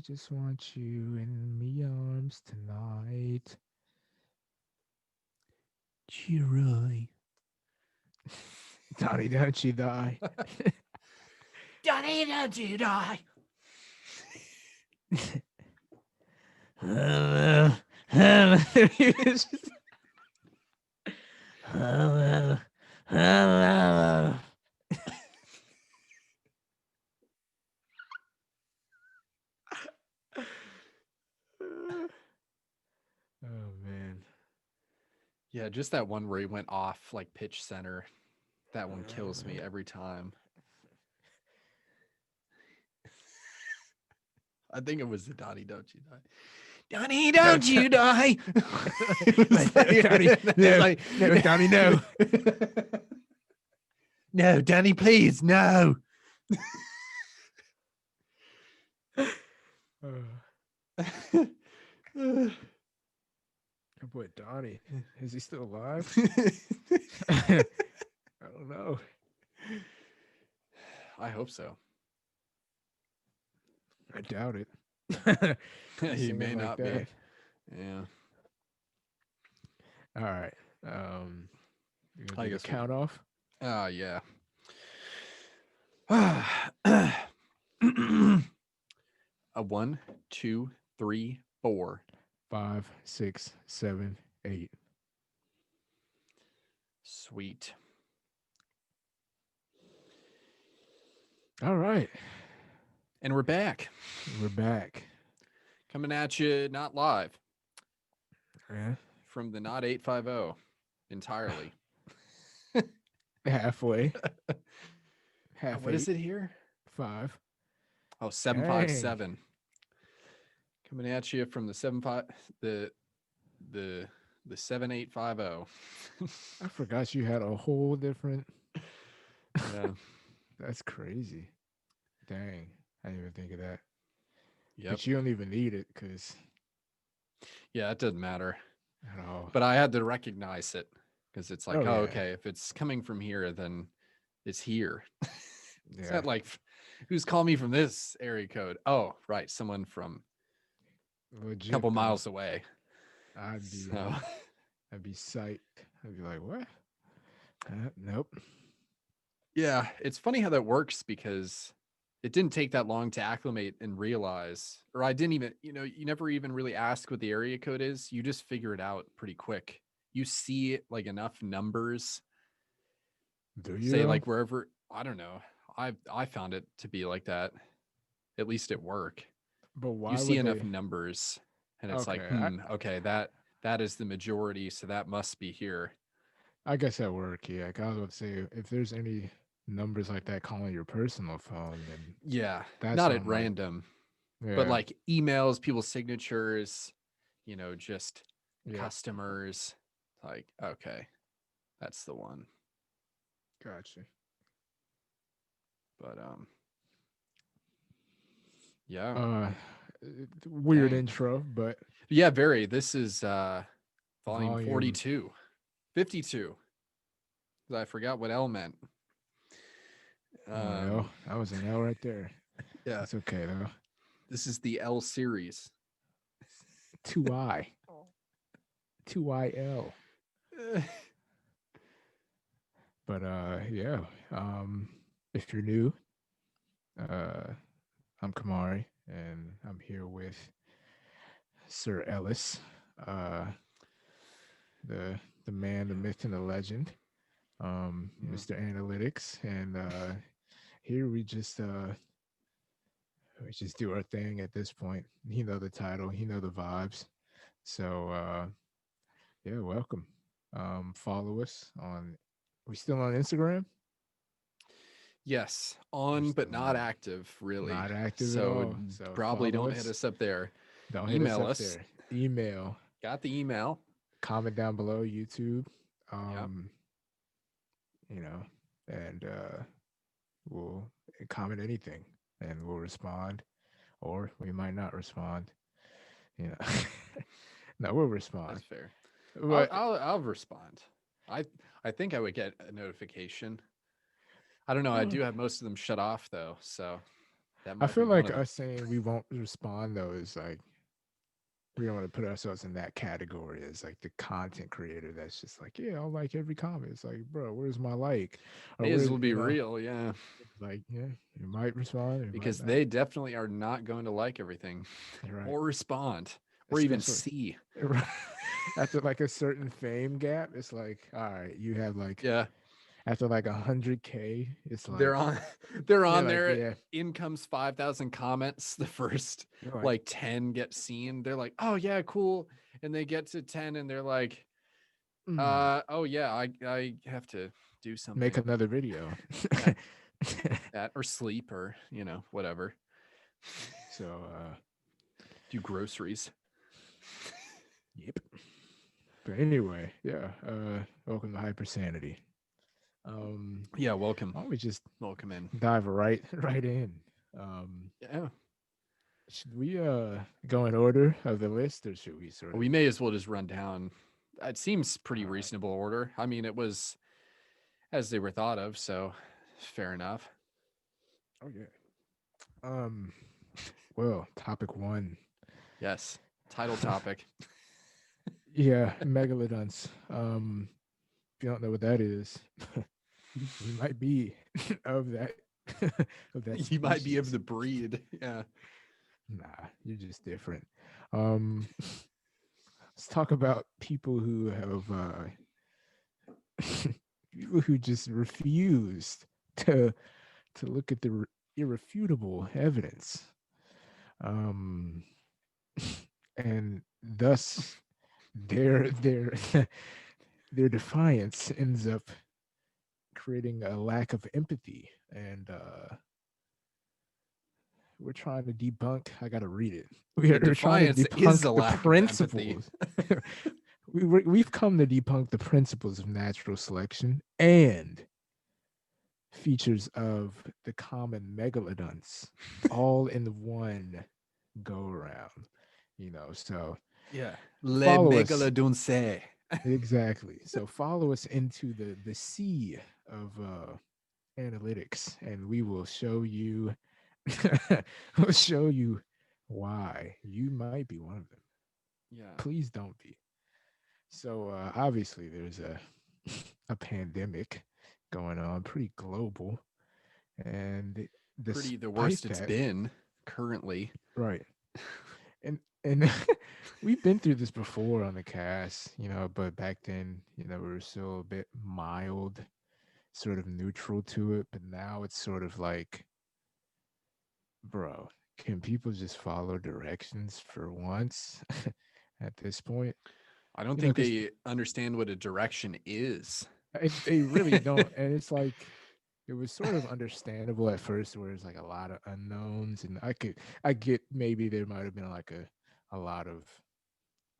just want you in me arms tonight. Chirai. Donnie, don't you die. Donnie, don't you die. Hello. Hello. Hello. Hello. Oh man. Yeah, just that one where he went off like pitch center. That one kills me every time. I think it was the Donnie, don't you die. Donnie, don't you die. It was Donnie, no, no, Donnie, no. No, Donnie, please, no. Oh boy, Donnie. Is he still alive? I don't know. I hope so. I doubt it. He may Singing like not that. be. Yeah. All right. You're gonna I do the guess we count off. yeah. A 1, 2, 3, 4. 5, 6, 7, 8. Sweet. All right. And we're back. We're back. Coming at you, not live, Yeah. from the Not 850 entirely. Halfway. Half What eight. is it here? 5. Oh, 757. Coming at you from the 7850. I forgot you had a whole different. Yeah. That's crazy. Dang. I didn't even think of that. Yep. But you don't even need it because Yeah, it doesn't matter. at all. But I had to recognize it because it's like, Oh, yeah. okay, if it's coming from here, then it's here. It's Yeah. not like, who's calling me from this area code? Oh, right, someone from Legit, a couple though. miles away. I'd be So, I'd be psyched. I'd be like, what? Nope. yeah, it's funny how that works because it didn't take that long to acclimate and realize, or I didn't even, you never even really ask what the area code is. You just figure it out pretty quick. You see like enough numbers, Do you say though? like wherever, I don't know. I found it to be like that, at least at work. But You why see would enough they? numbers and it's like, Okay, okay, that is the majority, so that must be here. I guess at work, yeah. Like I was about to say, if there's any numbers like that calling your personal phone, then Yeah, that's not at on like, random, but yeah, like emails, people's signatures, just yeah. customers. Like, okay, that's the one. Gotcha. But yeah, Uh, weird dang. intro, but Yeah, very. This is volume volume. 42, 52. I forgot what L meant. Well, that was an L right there. Yeah, It's okay though. this is the L series. 2I, 2IL. But yeah. If you're new, uh, I'm Kamari, and I'm here with Sir Ellis, uh, the man, the myth, and the legend, Mr. Analytics, and here we just do our thing at this point. You know the title, you know the vibes. So yeah, welcome. Follow us on. We still on Instagram? Yes, We're on but still not on. active, really. Not active at So all. So probably follow don't hit us. us up there. Don't hit us Email up us. there. Email. Got the email. Comment down below. YouTube. Yep. You know, and we'll comment anything, and we'll respond, or we might not respond. You know, no, we'll respond. That's fair. But I'll respond. I think I would get a notification. I don't know. I do have most of them shut off though, so That I might be feel one like of them. us saying we won't respond though is like we don't want to put ourselves in that category as like the content creator that's just like, yeah, I'll like every comment. It's like, bro, where's my like? Or May as where, well be you know, real, yeah, like, yeah, you might respond, you might because not. they definitely are not going to like everything You're right. or respond or even Especially see. after like a certain fame gap, it's like, all right, you have like Yeah, after like 100K, it's they're like, on they're yeah, on like, there. yeah, In comes 5,000 comments. The first you're like, like 10 get seen. They're like, oh yeah, cool. And they get to 10 and they're like, mm, oh yeah, I have to do make something. another video. Yeah, that or sleep or whatever. So, Do groceries. yep. But anyway, yeah, welcome to Hypersanity. Yeah, welcome. Why don't we just Welcome in. dive right in? Um, Yeah. should we go in order of the list, or should we sort of? We may as well just run down. It seems pretty All right. reasonable order. I mean, it was as they were thought of, so fair enough. Oh yeah. Um. Well, topic one. Yes. Title topic. Yeah, Megaladunce. If you don't know what that is, you might be of that of that You might be of species. the breed. Yeah. Nah, you're just different. Um, let's talk about people who have people who just refused to look at the irrefutable evidence, um, and thus their their defiance ends up creating a lack of empathy, and we're trying to debunk. I got to read it. The We're trying to defiance is debunk a the lack of empathy. principles. We've come to debunk the principles of natural selection and features of the common megalodonts, all in one go around. So Yeah. Le follow us Megaladunce. exactly. So follow us into the sea of analytics, and we will show you we'll show you why you might be one of them. Yeah. Please don't be. So obviously there's a a pandemic going on, pretty global, and Pretty the despite worst it's that, been currently. right? And we've been through this before on the cast, but back then, we were still a bit mild, sort of neutral to it, but now it's sort of like, bro, can people just follow directions for once at this point? I don't think Because they understand what a direction is. they really don't. And it's like, it was sort of understandable at first, where it's like a lot of unknowns. And I get maybe there might have been like a lot of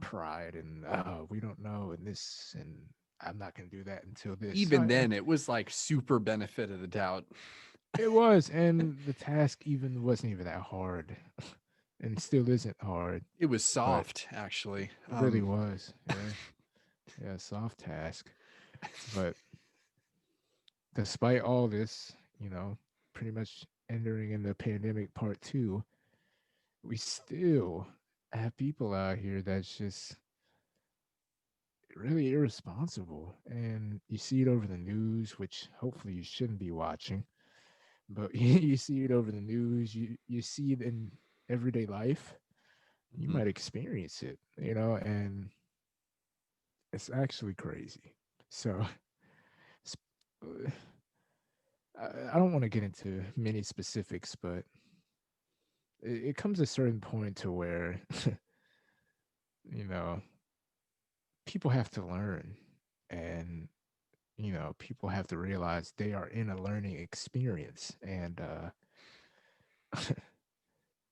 pride and, we don't know, and this, and I'm not going to do that until this. Even then, it was like super benefit of the doubt. It was. And the task even wasn't even that hard. And still isn't hard, It was but soft, actually. it really was. Yeah. Yeah. Soft task. But despite all this, pretty much entering in the pandemic part two, we still have people out here that's just really irresponsible. And you see it over the news, which hopefully you shouldn't be watching, but you see it over the news, you see it in everyday life. You Mhm. might experience it, and it's actually crazy. So uh, I don't want to get into many specifics, but it comes a certain point to where you know people have to learn, and people have to realize they are in a learning experience, and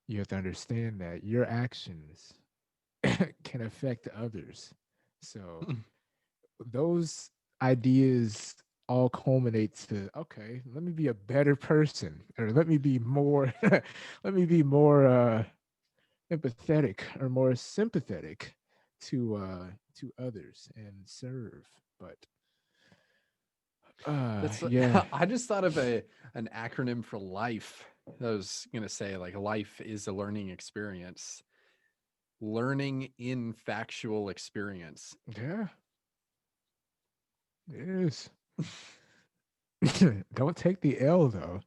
you have to understand that your actions can affect others. So those ideas all culminate to, okay, let me be a better person, or let me be more let me be more empathetic or more sympathetic to others and serve. But That's yeah. I just thought of an acronym for life. I was gonna say, like, life is a learning experience. Learning in factual experience. Yeah, it is. Don't take the L though.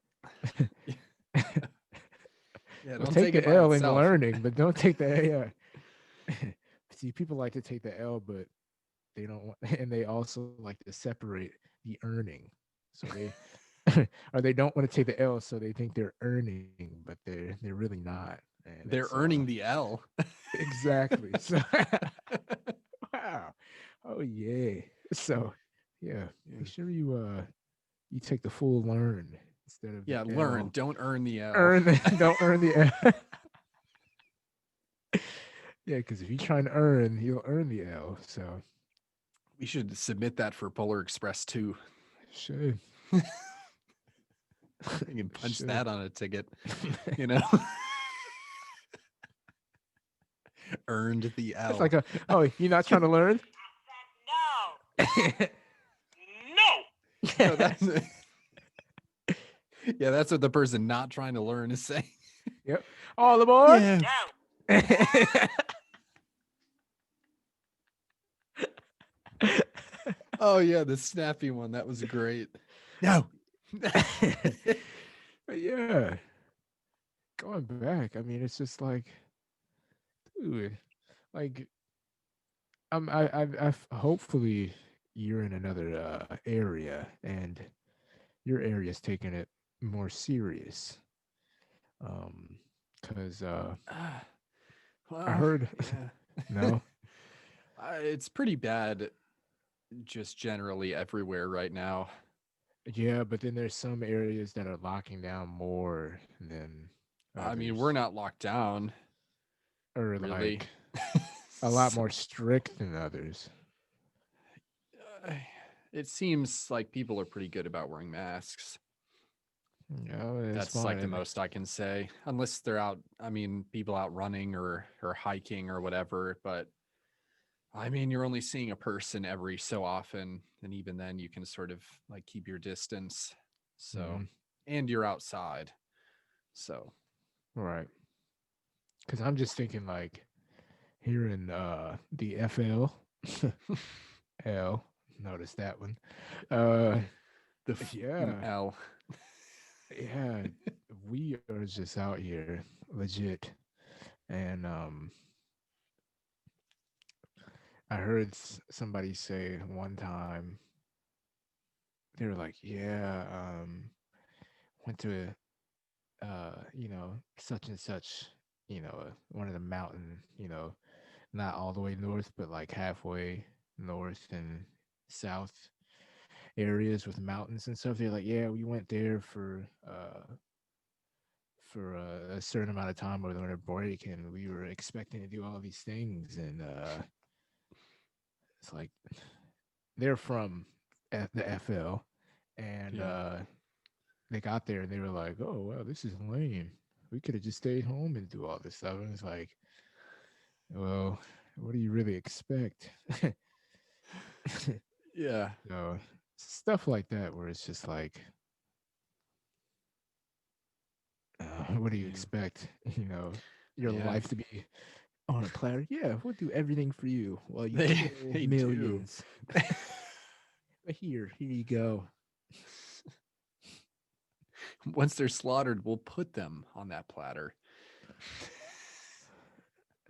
Yeah, Well, don't take take it the by L in itself. learning, but don't take the yeah. See, people like to take the L, but they don't want, and they also like to separate the earning. So they or they don't want to take the L, so they think they're earning, but they're really not. And it's They're earning the L. exactly. So wow. Oh yeah. So yeah, Yeah. make sure you take the full learn instead of the Yeah, learn. L. Don't earn the L. Earn don't earn the L. Yeah, because if you're trying to earn, you'll earn the L. So We should submit that for Polar Express too. should You can punch should. that on a ticket, you know. Earned the It's L. like a oh, you're not trying to learn? No. No. No, that's yeah, that's what the person not trying to learn is saying. Yep. All aboard. Yeah. No. Oh yeah, the snappy one. That was great. No. But yeah, going back, I mean, it's just like, dude, like I've hopefully you're in another area and your area's taking it more serious. Because I Well, heard yeah. no, It's pretty bad just generally everywhere right now. yeah, but then there's some areas that are locking down more than I mean, we're others, not locked down, or really. like a lot more strict than others. Uh, it seems like people are pretty good about wearing masks. No, it's That's like the fine. most I can say, unless they're out. I mean, people out running or hiking or whatever. But I mean, you're only seeing a person every so often, and even then, you can sort of like keep your distance. So, Mhm. and you're outside. So, Right. Because I'm just thinking like here in the FL, L, notice that one. Uh, the yeah, L. yeah, we are just out here legit, and I heard somebody say one time they were like, yeah, went to such and such, one of the mountain, not all the way north, but like halfway north and south areas with mountains and stuff. They're like, yeah, we went there for a certain amount of time over the winter break, and we were expecting to do all these things, and it's like they're from the FL, and Yeah. they got there and they were like, oh wow, this is lame. We could have just stayed home and do all this stuff. And it's like, well, what do you really expect? Yeah. So stuff like that, where it's just like, what do you Yeah. expect? Your Yeah. life to be on a platter. Yeah, we'll do everything for you while you They kill they do. millions. But here you go. Once they're slaughtered, we'll put them on that platter.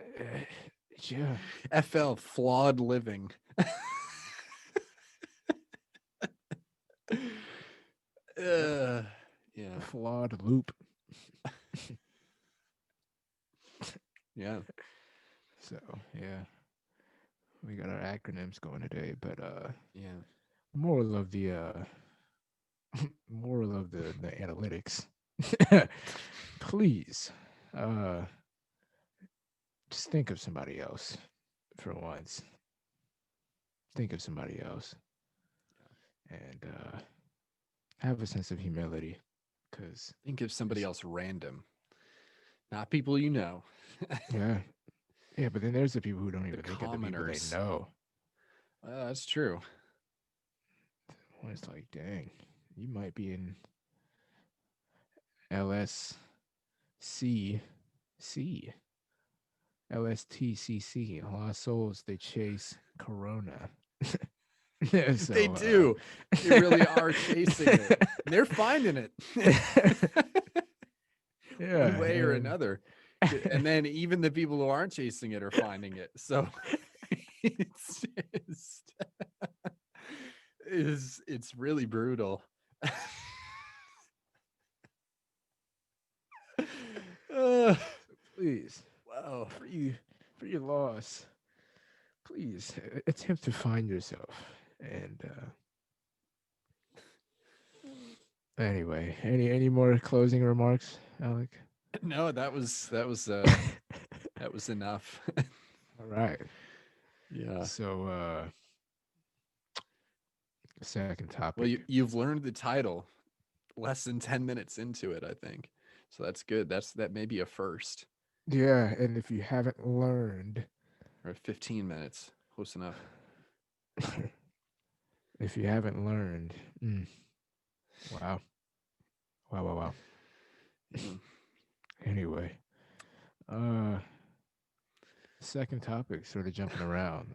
Uh, yeah, FL flawed living. uh, yeah. flawed loop. Yeah. So yeah, we got our acronyms going today, but Yeah. moral of the moral of the analytics. Please, uh, just think of somebody else for once. Think of somebody else and have a sense of humility, because Think of somebody else random, not people you know. yeah, yeah. But then there's the people who don't The even think of the people they commoners. know. That's true. When it's like, dang, you might be in. LSC C LSTCC. Lost souls. They chase Corona. They So do. They really are chasing it. And they're finding it. One yeah, way or another. And then even the people who aren't chasing it are finding it. So it's just, it's really brutal. Uh, please, wow. for your loss, please attempt to find yourself. And anyway, any more closing remarks, Alec? No, that was that was enough. All right. Yeah. So second Well, topic. you've learned the title less than 10 minutes into it, I think. So that's good. That may be a first. Yeah, and if you haven't learned, Or 15 minutes. Close enough. if you haven't learned, wow, wow. Yeah. Anyway, uh, second topic, sort of jumping around.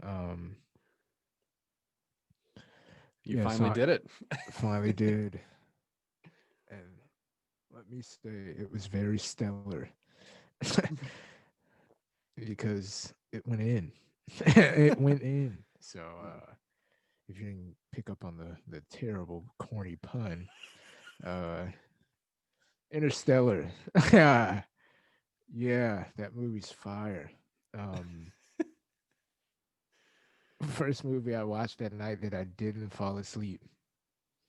You Yeah, finally so did it. finally did, and let me say it was very stellar because it went in. It went in. So if you didn't pick up on the terrible corny pun, uh, Interstellar. Yeah, that movie's fire. Um, first movie I watched that night that I didn't fall asleep.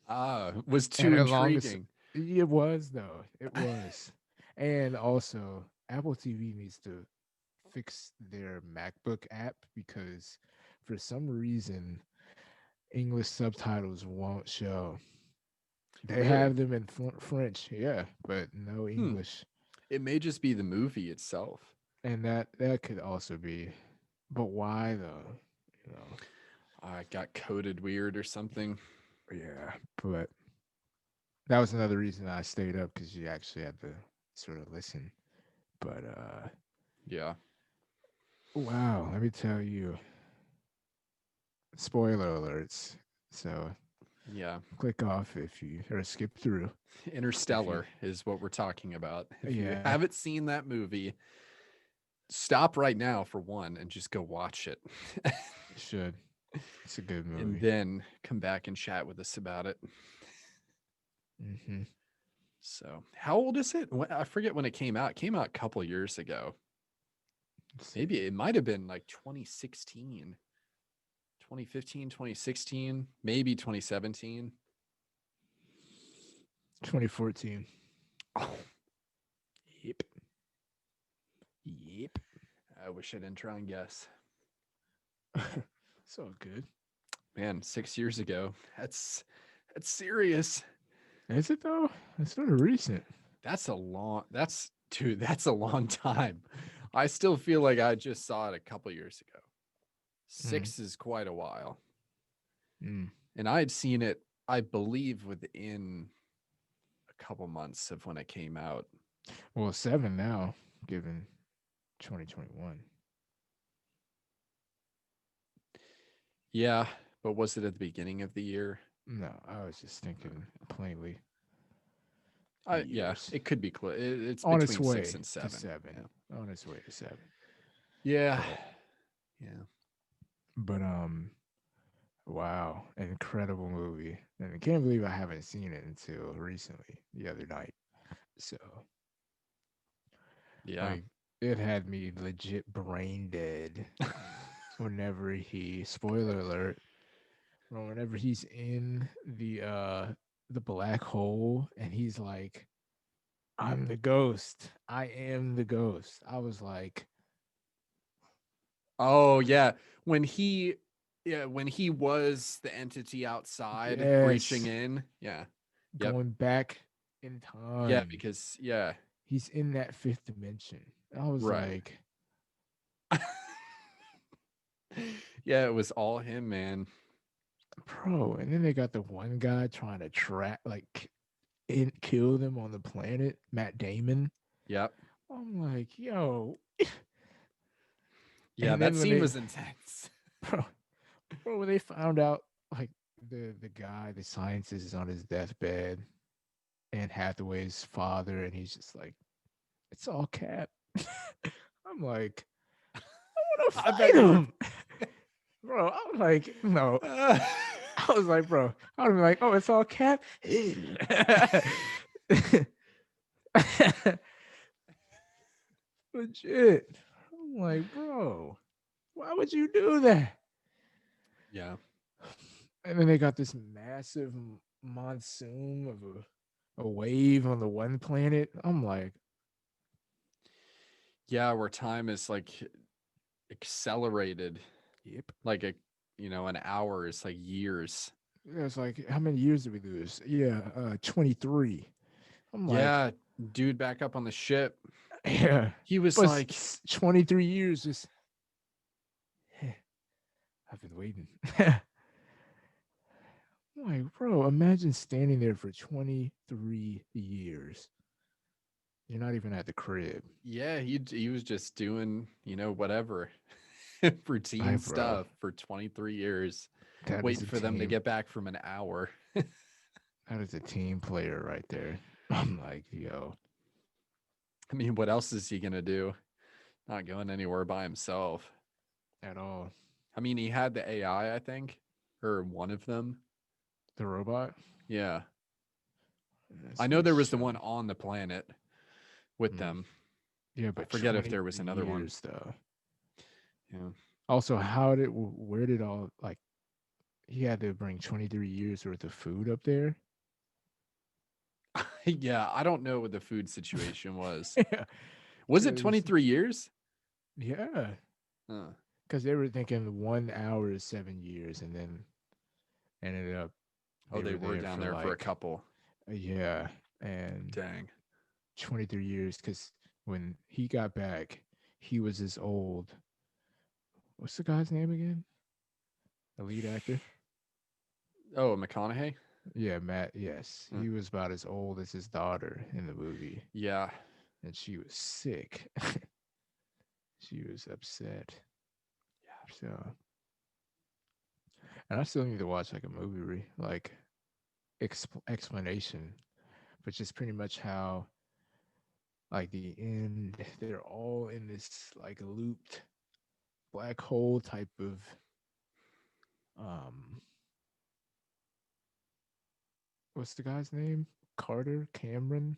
Was And too as long as intriguing. it was though, it was. And also, Apple TV needs to fix their MacBook app because for some reason English subtitles won't show. They Really? have them in French, yeah, but no Hmm. English. It may just be the movie itself. And that could also be, but why though? You know, I got coded weird or something. yeah. But that was another reason I stayed up because you actually had to sort of listen. But Yeah. wow, let me tell you, spoiler alerts. So Yeah. click off if you or skip through if you. Interstellar is what we're talking about. If you Yeah, haven't seen that movie, stop right now for one and just go watch it. you should. It's a good And movie. then come back and chat with us about it. Hmm. So, how old is it? I forget when it came out. It came out a couple years ago. Let's see. Maybe it might have been like 2016, 2015, 2016, maybe 2017. 2014. Oh, Yep. Yep. I wish I didn't try and guess. So good. Man, 6 years ago. That's serious. Is it though? It's sort of recent. That's a long time. I still feel like I just saw it a couple years ago. Mm. 6 is quite a while. Mm. And I had seen it, I believe, within a couple months of when it came out. Well, 7 now, given 2021. Yeah, but was it at the beginning of the year? No, I was just thinking plainly Yeah, years. it could be close. It's On its between 6 way and to 7. 7. On its way to 7. Yeah. But Yeah. but wow, incredible movie. And I can't believe I haven't seen it until recently, the other night. So, Yeah. like it had me legit brain dead whenever he spoiler alert, whenever he's in the black hole and he's like, I'm the ghost. I am the ghost. I was like, Oh, yeah. When he when he was the entity outside reaching yes, in. Yeah. Yep. going back in Yeah, time. because yeah. He's in that fifth dimension. I was Right. like, Yeah, it was all him, man. bro. And then they got the one guy trying to track, like, it killed him on the planet, Matt Damon. Yep. I'm like, yo. Yeah, And that then when scene they, was intense. bro, when they found out, like the guy, the scientist is on his deathbed, and Hathaway's father, and he's just like, it's all Cap. I'm like, I want to I bet fight you were. him, bro. I'm like, no. I was like, bro, I was like, oh, it's all Cap. Legit. I'm like, bro, why would you do that? Yeah. And then they got this massive monsoon of a wave on the one planet. I'm like, Yeah, where time is like accelerated, yep. like an hour is like years. It's like, how many years did we lose? Yeah, 23. I'm like, Yeah, dude, back up on the ship. yeah, He was but like, 23 years just, I've been waiting. I'm like, bro, imagine standing there for 23 years. You're not even at the crib. yeah, he was just doing, whatever routine Like, bro, stuff for 23 years, that is waiting a for them to team. get back from an hour. That is a team player right there. I'm like, yo, I mean, what else is he gonna do? Not going anywhere by himself. at all. I mean, he had the AI, I think, or one of them. The robot? Yeah. That's I what know he's there was the one showing. on the planet with Mm. them. Yeah, I but forget if there 23 was another one. years though. Yeah. Also, where did all, like, he had to bring 23 years worth of food up there? Yeah, I don't know what the food situation was. Yeah, Was it because, 23 years? yeah, Huh. because they were thinking 1 hour is 7 years, and then ended up Oh, they they were were there down for there for a like, couple. yeah, and Dang. 23 years. Because when he got back, he was as old. What's the guy's name again? The lead actor? Oh, McConaughey? Yeah, Matt. Yes, Huh. he was about as old as his daughter in the movie, Yeah. and she was sick. She was upset. So, and I still need to watch like a movie, like explanation, but just pretty much how, like, the end, they're all in this like looped black hole type of, um, what's the guy's name? Carter, Cameron,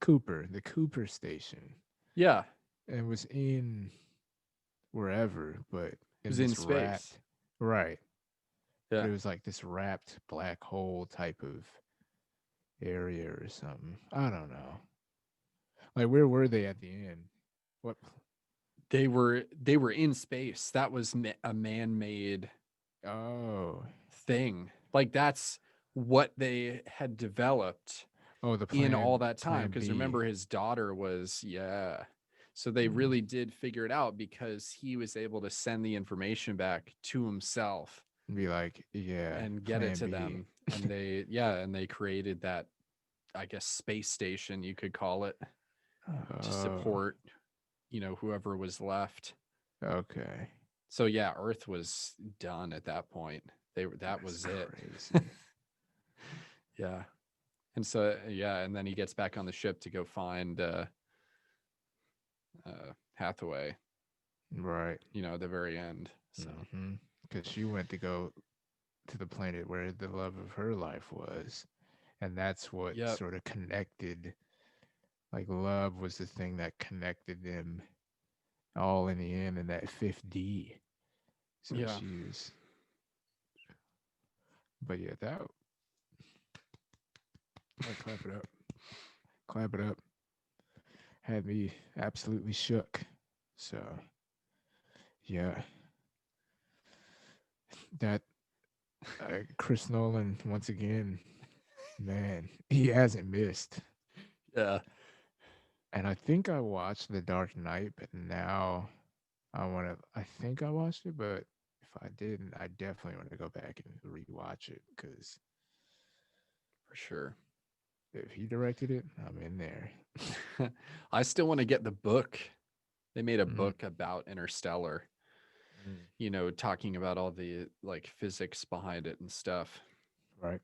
Cooper, the Cooper station, Yeah. and was in wherever, but It in was in this space. wrapped, right. But Yeah. it was like this wrapped black hole type of area or something. I don't know. Like, where were they at the end? What? They were in space. That was a man-made Oh, thing. Like that's what they had developed oh, the in all plan, that time. plan Because B. remember, his daughter was, yeah. So they Mm. really did figure it out because he was able to send the information back to himself Be like, yeah, and get it plan to B. them. And they created that, I guess, space station, you could call it, to Oh, support, whoever was left. okay. So yeah, Earth was done at that point. That That's was it. crazy. Yeah. And so yeah, and then he gets back on the ship to go find Hathaway, Right. at the very end. So Mm-hmm. Because she went to go to the planet where the love of her life was. And that's what yep. sort of connected. Like, love was the thing that connected them all in the end in that fifth D. So Yeah. she was, but yeah, that, I clap it up. Clap it up. Had me absolutely shook. So, yeah, that, Chris Nolan, once again, man, he hasn't missed. Yeah. And I think I watched The Dark Knight, but now I think I watched it, but if I didn't, I definitely want to go back and rewatch it because For sure. If he directed it, I'm in there. I still want to get the book. They made a Mm, book about Interstellar, mm, talking about all the like physics behind it and stuff. right.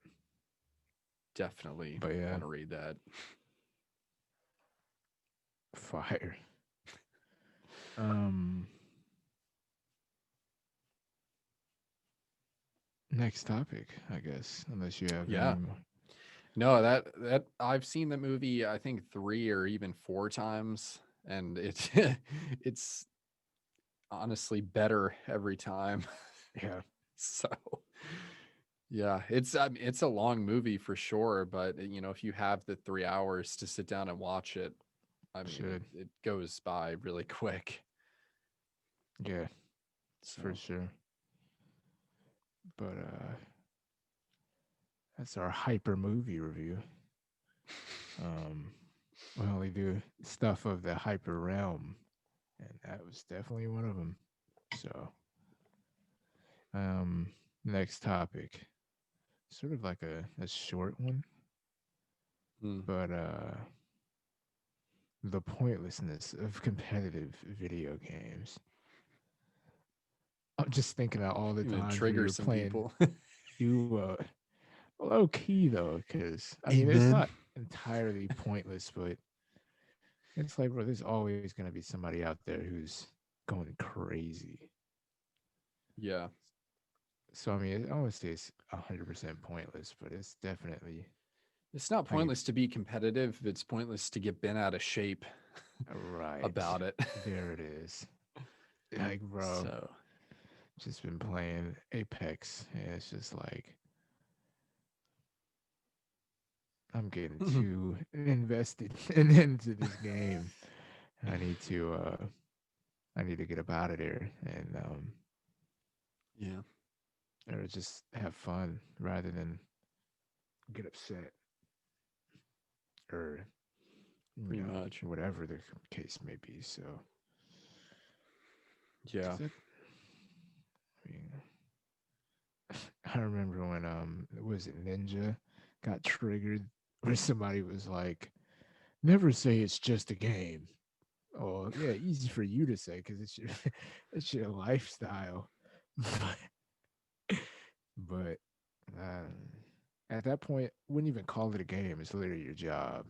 Definitely But yeah, want to read that. fire. Um, Next topic, I guess, unless you have any Yeah. more. No, that I've seen the movie I think 3 or even 4 times, and it's it's honestly better every time. Yeah, So, yeah, it's a long movie for sure, but if you have the 3 hours to sit down and watch it, I mean, it should. it goes by really quick. Yeah, for So, sure. But that's our hyper movie review. Um, we only do stuff of the hyper realm, and that was definitely one of them. So, um, next topic, sort of like a short one, mm, but the pointlessness of competitive video games. I'm just thinking of all the gonna times we trigger were some playing people. duo. Low key though, because I mean, it's Amen. not entirely pointless, but it's like, bro, there's always going to be somebody out there who's going crazy. Yeah. So I mean, I don't say it's 100% pointless, but it's definitely It's not like pointless to be competitive. It's pointless to get bent out of shape right about it. there it is. Like, bro, So, just been playing Apex, and it's just like I'm getting too invested into this game. I need to I need to get up out of there and yeah, or just have fun rather than get upset or pretty much. whatever the case may be. So Yeah. does that I mean I remember when was it Ninja got triggered where somebody was like, never say it's just a game. Oh yeah, easy for you to say because it's your it's your lifestyle. But um, at that point, wouldn't even call it a game. It's literally your job,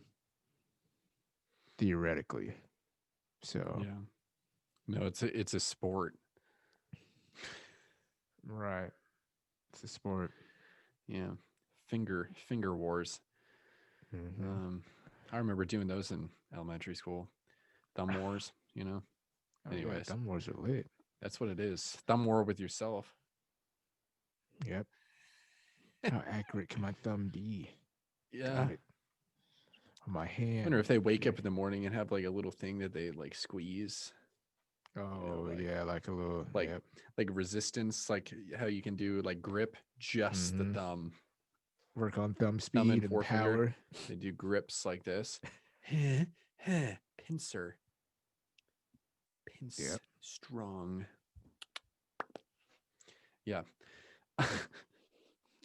theoretically. So, Yeah. No, it's a sport. right, it's a sport. Yeah. Finger wars. Hmm. Um I remember doing those in elementary school. Thumb wars. Oh yeah, Anyways, thumb wars are lit. that's what it is. Thumb war with yourself. Yep. How accurate can my thumb be? Yeah. Got it on my Wonder hand. if they wake up Okay. in the morning and have like a little thing that they like squeeze, Oh like yeah, like a little. like Yep. like resistance, like how you can do like grip just the Hmm. thumb, Work on thumb thumb speed and and forefinger. power. They do grips like this. Pincer, pince Yep. strong. Yeah.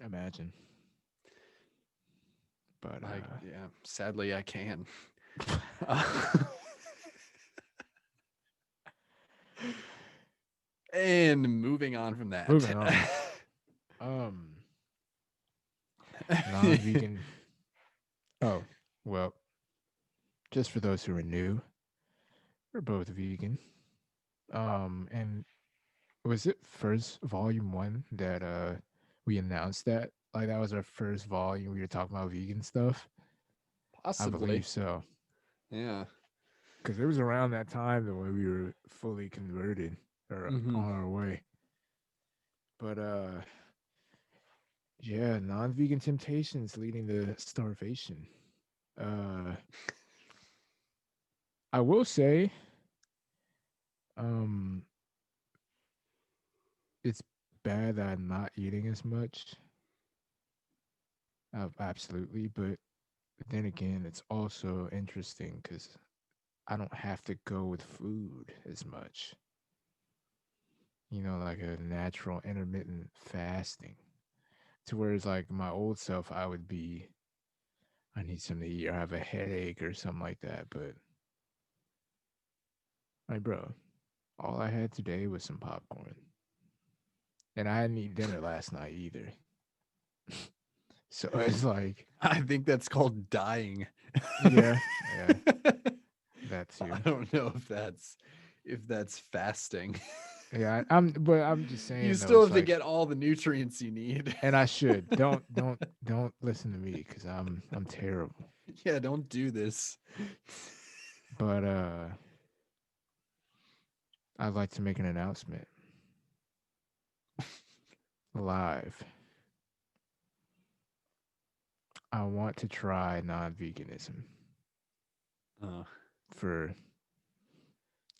Imagine. But Yeah, sadly I can. And moving on from that. moving on. Um, non-vegan. Oh, well, just for those who are new, we're both vegan. And was it first volume one that we announced that? Like that was our first volume. We were talking about vegan stuff. I Possibly. believe so, Yeah. because it was around that time that when we were fully converted or Hmm. on our way. But yeah, non-vegan temptations leading to starvation. Uh, I will say, um, it's bad that I'm not eating as much. Absolutely, but then again, it's also interesting because I don't have to go with food as much. Like a natural intermittent fasting. To whereas like my old self, I would be I need something to eat or I have a headache or something like that. But like, bro, all I had today was some popcorn, and I hadn't eaten dinner last night either. So it's like, I think that's called dying. yeah, yeah, that I too. don't know if that's fasting. Yeah, but I'm just You saying though, still it's have to like, get all the nutrients you need. and I should don't listen to me because I'm terrible. Yeah, don't do this. But I'd like to make an announcement live. I want to try non-veganism Uh, for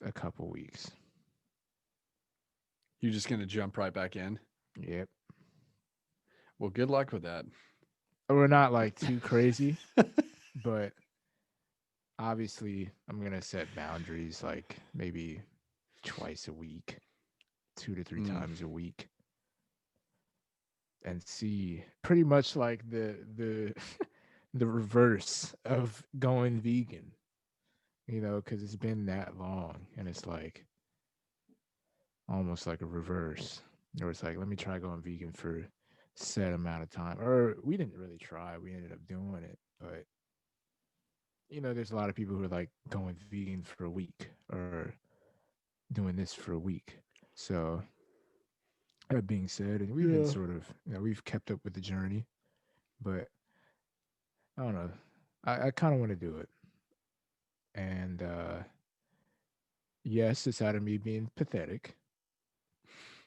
a couple weeks. you're just gonna jump right back in. Yep. Well, good luck with that. We're not like too crazy, but obviously I'm gonna set boundaries like maybe twice a week, 2 to 3 Mm. times a week, and see pretty much like the the reverse of going vegan, because it's been that long and it's like almost like a reverse. Or it's like, let me try going vegan for set amount of time. Or we didn't really try, we ended up doing it. But there's a lot of people who are like going vegan for a week or doing this for a week. So that being said, and we've been Yeah. sort of, we've kept up with the journey, but I don't know. I kind of want to do it. And yes, it's out of me being pathetic.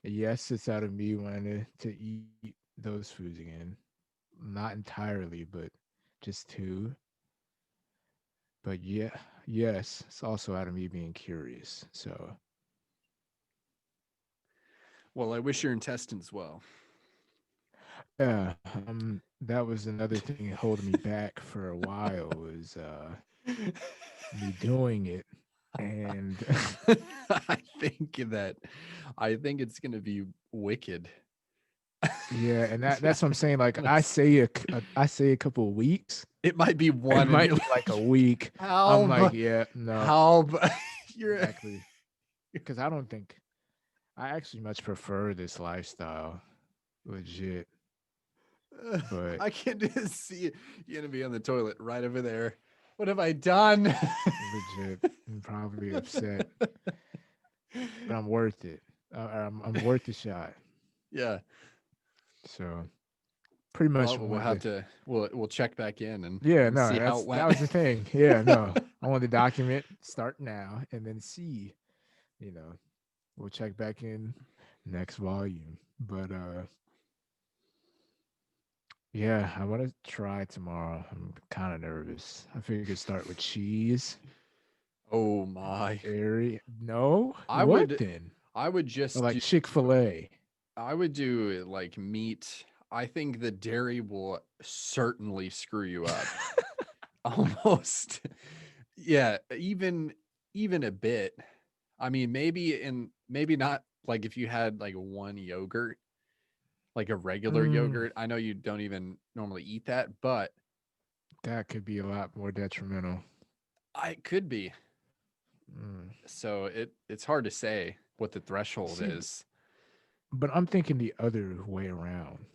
Yes, it's out of me wanting to eat those foods again. Not entirely, but just two. But yeah, yes, it's also out of me being curious. So Well, I wish your intestines well. yeah, that was another thing holding me back for a while was me doing it, and I think that I think it's gonna be wicked. yeah, and that's what I'm saying. Like I say a couple of weeks, It might be it one, and might you're be like a week. I'm like, how yeah, no, how you're exactly, because I don't think I actually much prefer this lifestyle, legit. But I can just see it. You're gonna be on the toilet right over there. What have I done? legit, I'm probably upset, but I'm worth it. I'm worth the shot. Yeah. So pretty much Well, we'll want have to. to we'll check back in Yeah, and no, see how it that went. was the thing. Yeah, no, I want to document, start now, and then see. You know, we'll check back in next volume. But yeah, I want to try tomorrow. I'm kind of nervous. I figured start with cheese. Oh my. Airy. No, I what would then? I would Or just like do Chick-fil-A. I would do like meat. I think the dairy will certainly screw you up. Almost. Yeah, even a bit. I mean, maybe not like if you had like one yogurt, like a regular Mm, yogurt. I know you don't even normally eat that, but that could be a lot more detrimental. I could be. Mm. So it's hard to say what the threshold See, is. but I'm thinking the other way around.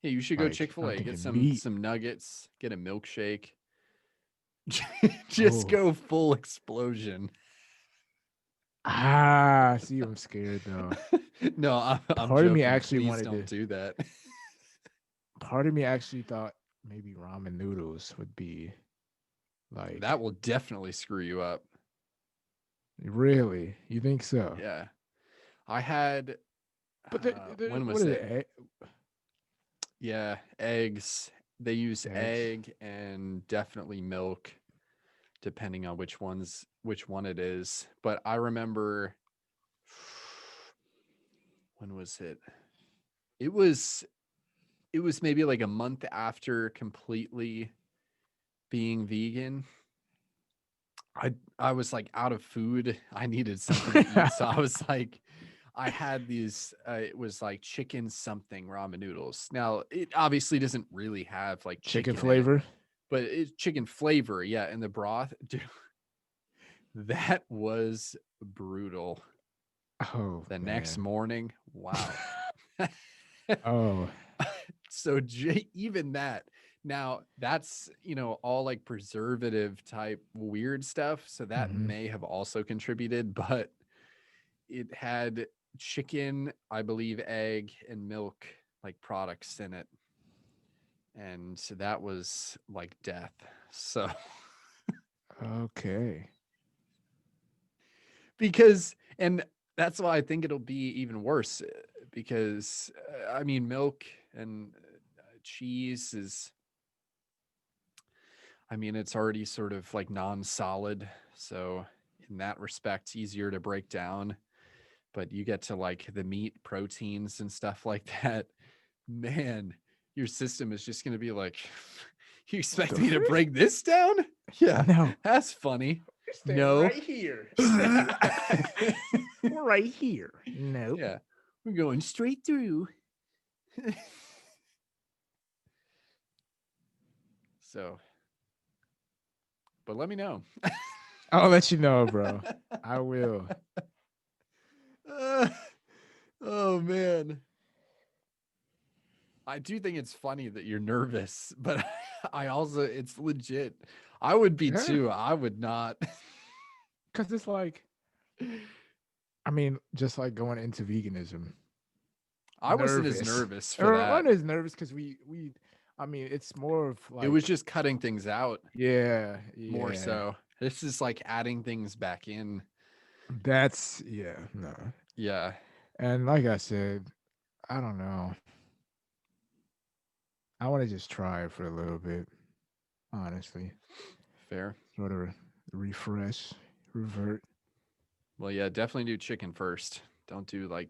Yeah, you should go Like I'm Chick-fil-A, get thinking some meat. some nuggets, get a milkshake. Just Oh, go full explosion. see, I'm scared though. No, I'm Part of me joking. actually Please wanted don't to. do that. Part of me actually thought maybe ramen noodles would be like That will definitely screw you up. really. You think so? Yeah. I had But when what was are it? they? Yeah, eggs. They use Eggs. egg and definitely milk, depending on which one it is. But I remember when was it? It was it was maybe like a month after completely being vegan. I was like out of food. I needed something to eat, so I was like I had these it was like chicken something ramen noodles. Now, it obviously doesn't really have like Chicken chicken in it. flavor. but it's chicken flavor, yeah, in the broth. Dude, that was brutal. Oh The next man. morning, wow. Oh. So even that, now that's, all like preservative type weird stuff, so that Hmm. may have also contributed, but it had chicken, I believe, egg and milk like products in it, and so that was like death. So Okay. because, and that's why I think it'll be even worse, because I mean, milk and cheese is, I mean, it's already sort of like non-solid, so in that respect easier to break down, but you get to like the meat proteins and stuff like that, man, your system is just going to be like, you expect The me to frick? break this down? Yeah, No. that's funny. We're staying No. right here. We're right here. Nope. Yeah, we're going straight through. So, but let me know. I'll let you know, bro. I will. Uh, oh man, I do think it's funny that you're nervous, but I also, it's legit. I would be Yeah. too. I would not. Because it's like, I mean, just like going into veganism, I wasn't as nervous. nervous for Or that. one is nervous because I mean, it's more of It was like, just cutting things out yeah, more yeah. so. This is like adding things back in. That's, yeah, no. Yeah, And like I said, I don't know. I want to just try it for a little bit, honestly. fair. Sort of refresh, revert. Well, yeah, definitely do chicken first. Don't do like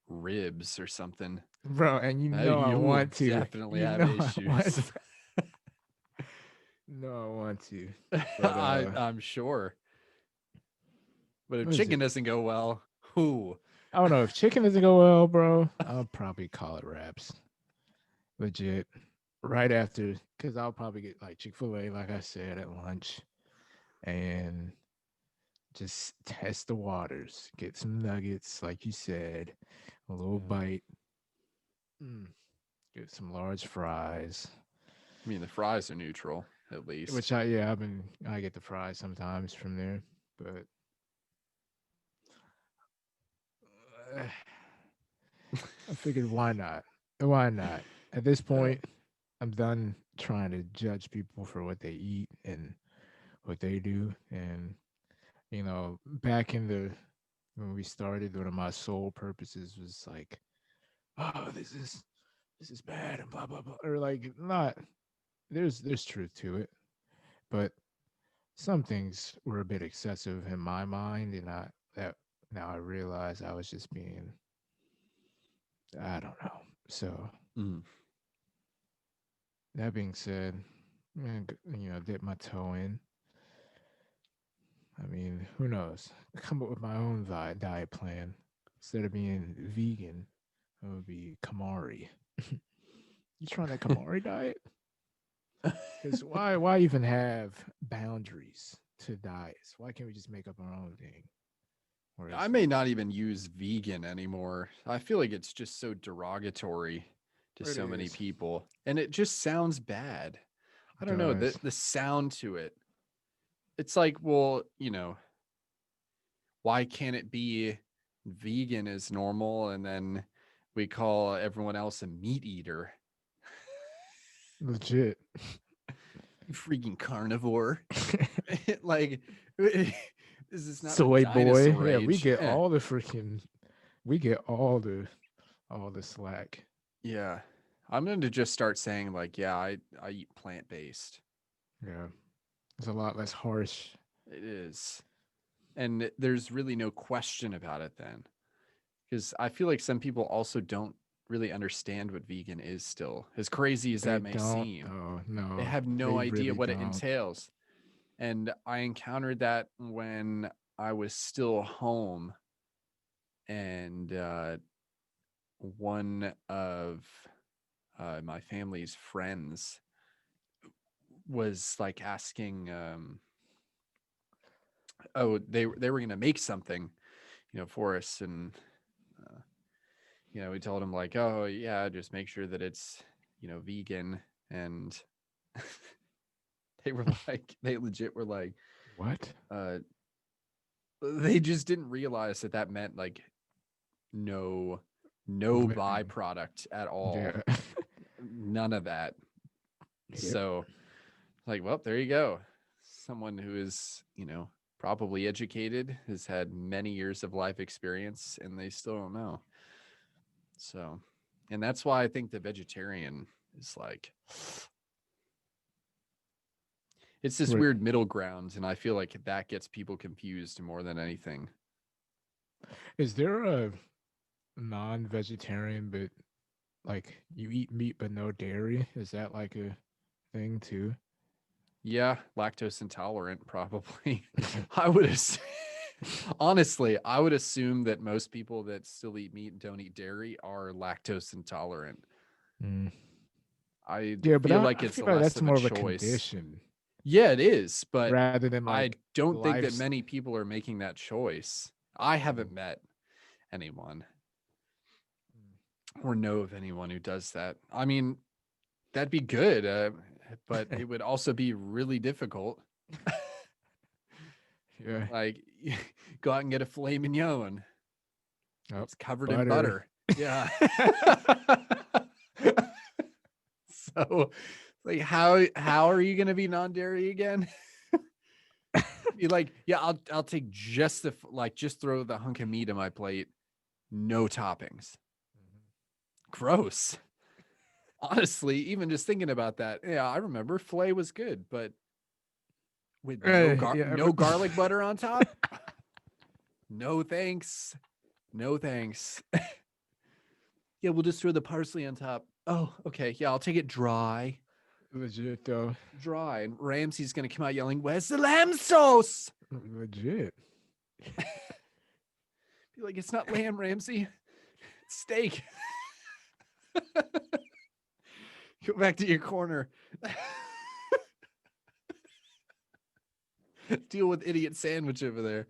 ribs or something. Bro, and I You will want to. definitely have I want issues. I want to. But I'm sure. But if what is chicken it? doesn't go well, who? I don't know. If chicken doesn't go well, bro, I'll probably call it wraps. Legit. Right after, because I'll probably get like Chick-fil-A, like I said, at lunch, and just test the waters. Get some nuggets, like you said, a little Yeah. bite. Mm, get some large fries. I mean, the fries are neutral, at Which least. I get the fries sometimes from there, but uh, I figured why not? Why not? At this Yeah. point, I'm done trying to judge people for what they eat and what they do. And back in the when we started, one of my sole purposes was like, oh, this is bad and blah blah blah, or like not. There's truth to it, but some things were a bit excessive in my mind, and I that now I realize I was just being, I don't know. So Mm. that being said, dip my toe in. I mean, who knows? Come up with my own diet plan. Instead of being vegan, it would be Kamari. You trying that Kamari diet? Because why even have boundaries to diets? Why can't we just make up our own thing? Where I it's may like, not even use vegan anymore. I feel like it's just so derogatory to it so many is. people. And it just sounds bad. I It don't know, does. the sound to it. It's like, well, why can't it be vegan is normal and then we call everyone else a meat eater? Legit. You freaking carnivore. Like, this is not a Soy boy. dinosaur Yeah, we age. get all the freaking we get all the slack. Yeah. I'm going to just start saying, like, yeah, I eat plant based. Yeah. It's a lot less harsh. It is. And there's really no question about it then. Because I feel like some people also don't really understand what vegan is still, as crazy as They that may don't. seem. Oh They no, have no they idea really what it don't. entails. And I encountered that when I was still home. And one of my family's friends was like asking, oh, they were gonna make something, for us, and uh, we told him like, oh yeah, just make sure that it's vegan, and they were like, they legit were like, What? uh, they just didn't realize that that meant like no Living. byproduct at all, Yeah. none of that. Yep. So like, well, there you go. Someone who is, probably educated, has had many years of life experience, and they still don't know. So, and that's why I think the vegetarian is like, it's this What weird middle ground. And I feel like that gets people confused more than anything. is there a non-vegetarian but like you eat meat but no dairy? Is that like a thing too? Yeah, lactose intolerant, probably. I would assume, honestly, I would assume that most people that still eat meat and don't eat dairy are lactose intolerant. Mm. I Yeah, but feel I, like I it's feel like less that's of a more of a choice. condition Yeah, it is, but rather than I like don't think that life. many people are making that choice. I Mm. haven't met anyone or know of anyone who does that. I mean, that'd be good, but it would also be really difficult. Yeah. Like, go out and get a filet mignon. Oh, It's covered in butter. butter. Yeah. So, like, how are you going to be non-dairy again? You're like, yeah, I'll take just just throw the hunk of meat in my plate, no toppings. Gross. Honestly, even just thinking about that, yeah, I remember filet was good, but with Yeah. no garlic butter on top, no thanks, no thanks. Yeah, we'll just throw the parsley on top. Oh, okay, yeah, I'll take it dry, Legit though. dry. And Ramsey's gonna come out yelling, "Where's the lamb sauce?" Legit. Be like, "It's not lamb, Ramsey. It's steak." Go back to your corner. Deal with idiot sandwich over there.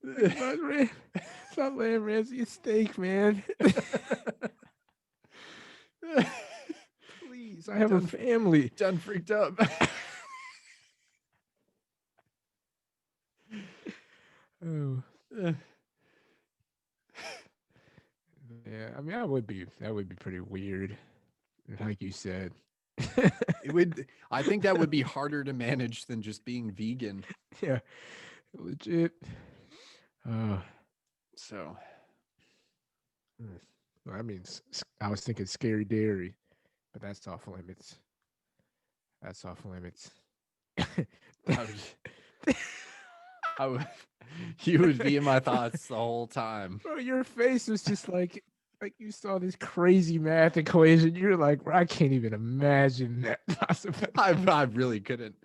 It's not lamb Ramsay, it's steak, man. Please, I have a family. Done freaked up. Oh. Yeah, I mean, that would be pretty weird, like you said. It would. I think that would be harder to manage than just being vegan. Yeah, legit. Uh, So, well, I mean, I was thinking scary dairy, but that's off limits. That's off limits. I would, you would be in my thoughts the whole time. Bro, your face was just like you saw this crazy math equation. You're like, bro, I can't even imagine that possibility. I really couldn't.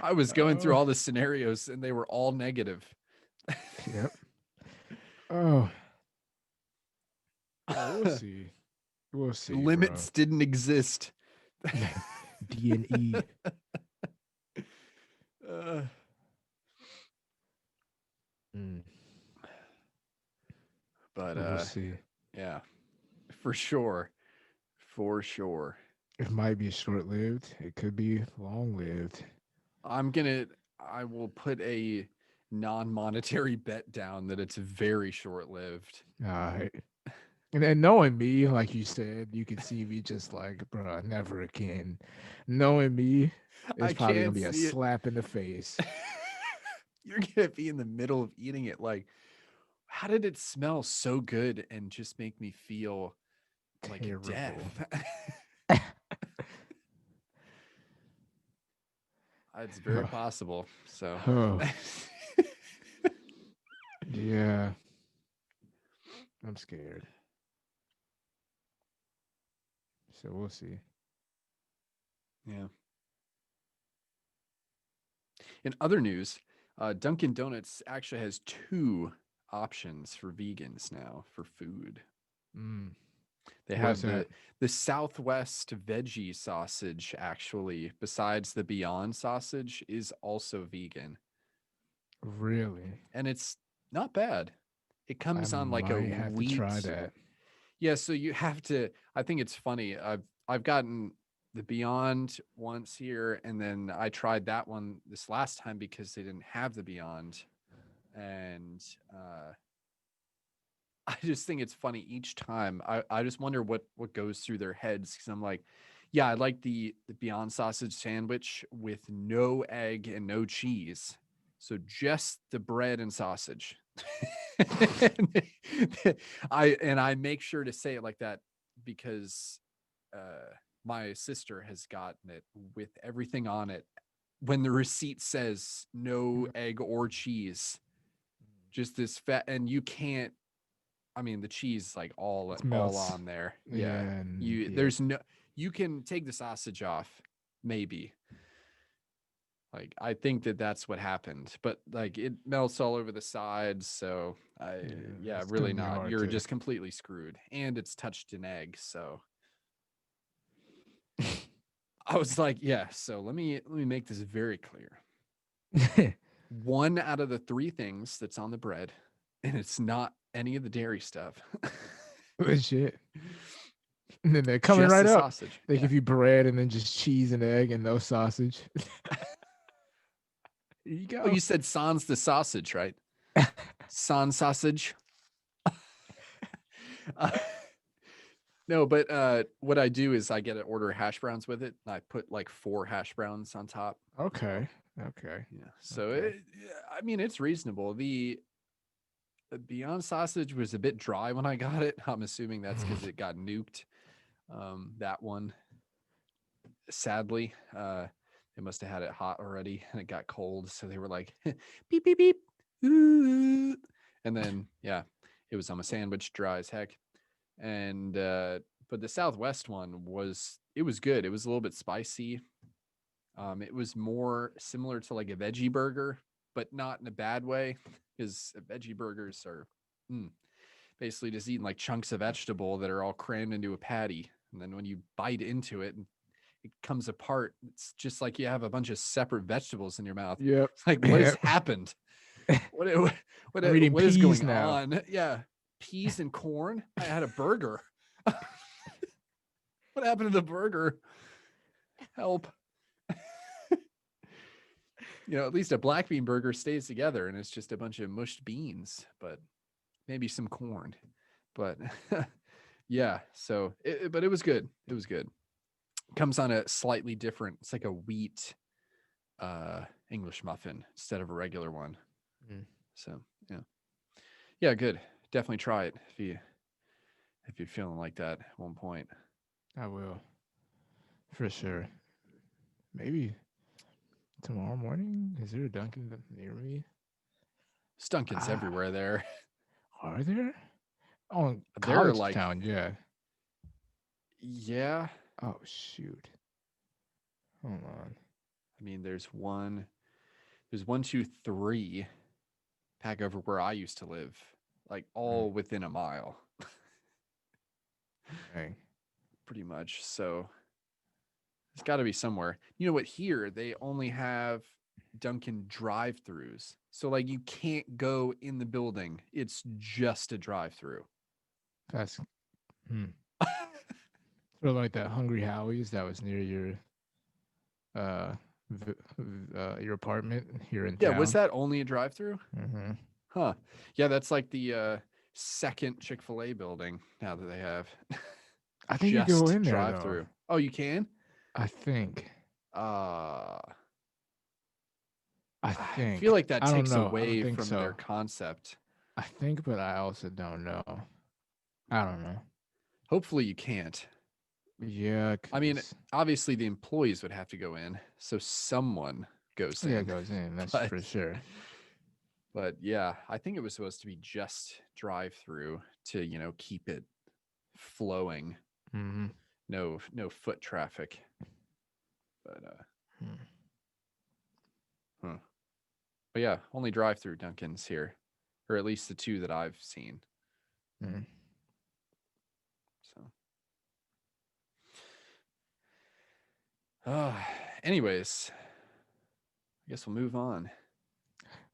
I was going through all the scenarios and they were all negative. Yep. Oh. We'll see. We'll see. Limits didn't exist. D and E. But we'll see. Yeah, for sure. For sure. It might be short lived. It could be long lived. I will put a non-monetary bet down that it's very short-lived. All right. And then knowing me, like you said, you can see me just like, bro, never again. Knowing me, it's probably gonna be a slap in the face. You're gonna be in the middle of eating it. Like, how did it smell so good and just make me feel like Terrible. death? It's very possible. So, yeah, I'm scared. So we'll see. Yeah. In other news, Dunkin' Donuts actually has 2 options for vegans now for food. They What's have that? the Southwest veggie sausage, actually, besides the Beyond sausage, is also vegan. Really? And it's not bad. It I comes on like a might have to try wheat. that. Yeah, so you have to. I think it's funny. I've gotten the Beyond once here, and then I tried that one this last time because they didn't have the Beyond, and I just think it's funny each time. I just wonder what goes through their heads because I'm like, yeah, I like the Beyond sausage sandwich with no egg and no cheese, so just the bread and sausage. I make sure to say it like that because my sister has gotten it with everything on it. When the receipt says no Mm. egg or cheese, just this fat, and you can't. I mean, the cheese like It all melts. on there. Yeah, Yeah, and you yep. there's no you can take the sausage off, maybe. Like I think that's what happened, but like it melts all over the sides. So Yeah, yeah, it's really gonna be not. hard You're to. just completely screwed, and it's touched an egg. So I was like, yeah. So let me make this very clear. One out of the three things that's on the bread, and it's not any of the dairy stuff. Legit. And then they're coming Just right the up. sausage. They Yeah. give you bread and then just cheese and egg and no sausage. Here you Oh, go. you said sans the sausage, right? Sans sausage. Uh, no, but what I do is I get an order of hash browns with it. And I put like 4 hash browns on top. Okay. Okay. Yeah. So Okay. I mean, it's reasonable. The Beyond sausage was a bit dry when I got it. I'm assuming that's because it got nuked. That one, sadly, they must have had it hot already and it got cold. So they were like, beep, beep, beep. Ooh. And then, yeah, it was on a sandwich, dry as heck. And, but the Southwest one it was good. It was a little bit spicy. It was more similar to like a veggie burger, but not in a bad way because veggie burgers are mm, basically just eating like chunks of vegetable that are all crammed into a patty. And then when you bite into it, it comes apart. It's just like you have a bunch of separate vegetables in your mouth. Yep. It's like, what has Yep. happened? What I'm eating what is peas going now. on? Yeah, peas and corn. I had a burger. What happened to the burger? Help. At least a black bean burger stays together and it's just a bunch of mushed beans, but maybe some corn. But yeah, so but it was good. It was good. Comes on a slightly different, it's like a wheat English muffin instead of a regular one. Mm, So yeah. Yeah, good. Definitely try it if you're feeling like that at one point. I will. For sure. Maybe tomorrow morning? Is there a Dunkin' near me? Stunkin's Ah, everywhere there. are there? Oh, They're College like, Town, yeah. yeah. Oh shoot. Hold on. I mean, there's one, two, three back over where I used to live, like Mm, all within a mile, dang. pretty much. So it's got to be somewhere. You know what? Here they only have Dunkin' drive-throughs, so like you can't go in the building. It's just a drive-through. That's sort of like that Hungry Howie's that was near uh your apartment here in Yeah, was town. that only a drive-through? Hmm. Huh. Yeah, that's like the second Chick-fil-A building now that they have. I think you go Just in there though. drive-through. Oh, you can? I think. Uh I I feel think. like that I don't takes know. I don't away think from their so. concept. I think, but I also don't know. I don't know. Hopefully you can't. Yeah, I mean, cause obviously the employees would have to go in, so someone goes yeah, it in. goes in. That's But for sure. but yeah, I think it was supposed to be just drive-through to, keep it flowing. Hmm. No foot traffic. But huh. But yeah, only drive-through Dunkin's here, or at least the two that I've seen. Hmm. So Uh, anyways, I guess we'll move on.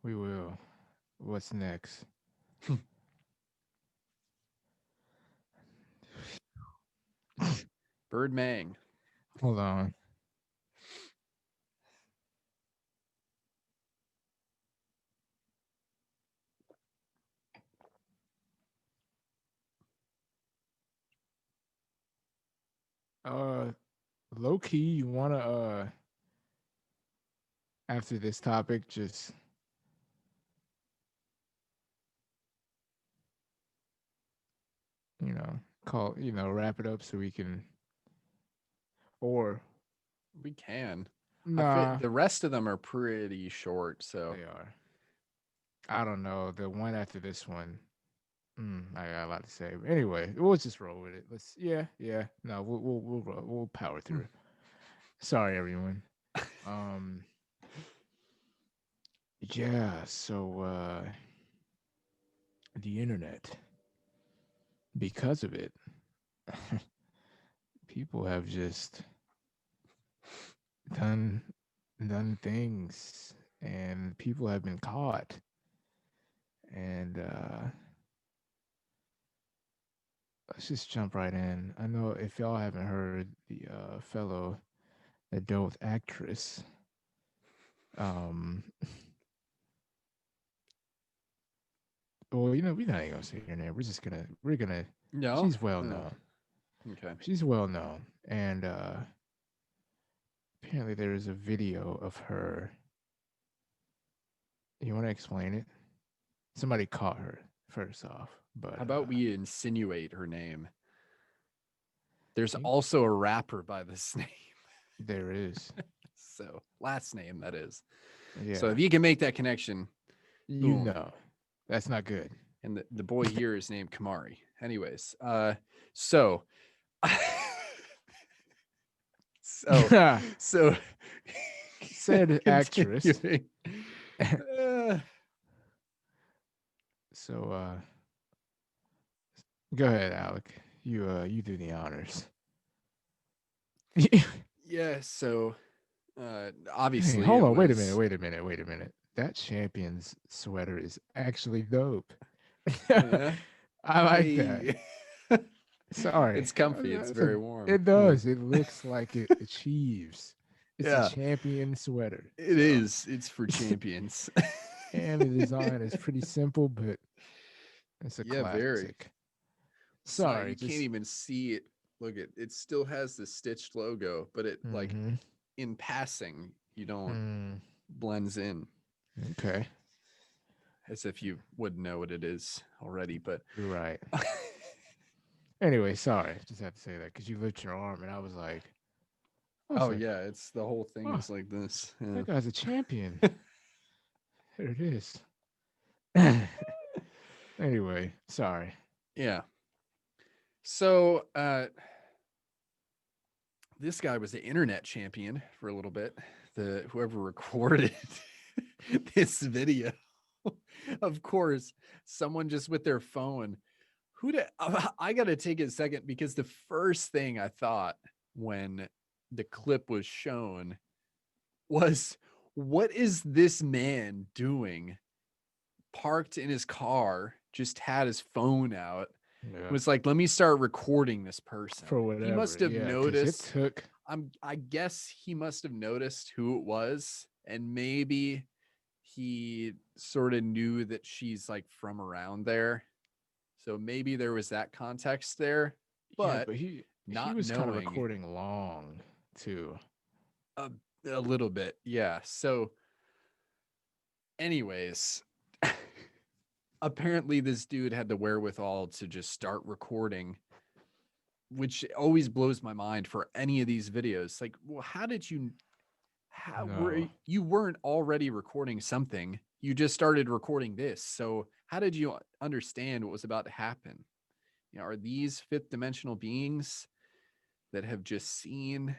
We will. What's next? Bird Mang. Hold on. Uh, low key, you wanna after this topic, just call wrap it up so we can, or We can. I fit nah, the rest of them are pretty short, so they are. I don't know. The one after this one, I got a lot to say. But anyway, we'll just roll with it. Yeah. No, we'll power through. Sorry, everyone. Um, yeah. So, the internet, because of it, people have just done done things, and people have been caught. And let's just jump right in. I know if y'all haven't heard the fellow adult actress, um, well, we're not even gonna say her name. We're gonna. no. She's well Oh, known. okay. She's well known, and apparently there is a video of her. You want to explain it? Somebody caught her first off, but How about we insinuate her name? I There's think also a rapper by this name. there is. So last name that is. So Yeah, if you can make that connection, you boom. know, that's not good. And the boy here is named Kamari. Anyways, so so so Said actress. continuing. Uh, So go ahead, Alec. You do the honors. yeah, so Hey, obviously hold it on. was Wait a minute. That champion's sweater is actually dope. yeah. I like that. Hey. Sorry. It's comfy. It's very warm. It does. It looks like it achieves. It's a Yeah, champion sweater. it So, is. It's for champions. and the design is pretty simple, but it's a Yeah, very. classic. It's not, Sorry, you can't just even see it. Look at it still has the stitched logo, but it like mm-hmm. in passing, you don't Mm, blends in okay. as if you would know what it is already. But You're right. Anyway, sorry. Just had to say that because you lift your arm, and I was oh like, yeah, it's the whole thing oh, is like this. Yeah. that guy's a champion. There it is. Anyway, sorry. Yeah. So this guy was the internet champion for a little bit. The whoever recorded this video, of course, someone just with their phone. I got to take a second because the first thing I thought when the clip was shown was, what is this man doing? Parked in his car, just had his phone out, Yeah, was like, let me start recording this person. for He whatever. must have Yeah, because it noticed. took. I guess he must have noticed who it was, and maybe he sort of knew that she's like from around there. So maybe there was that context there, Yeah, but but he not was kind of knowing recording long too. a, a little bit. Yeah. So, anyways, apparently this dude had the wherewithal to just start recording, which always blows my mind for any of these videos. Like, well, how did you how were No, you weren't already recording something? You just started recording this. So how did you understand what was about to happen? You know, are these fifth dimensional beings that have just seen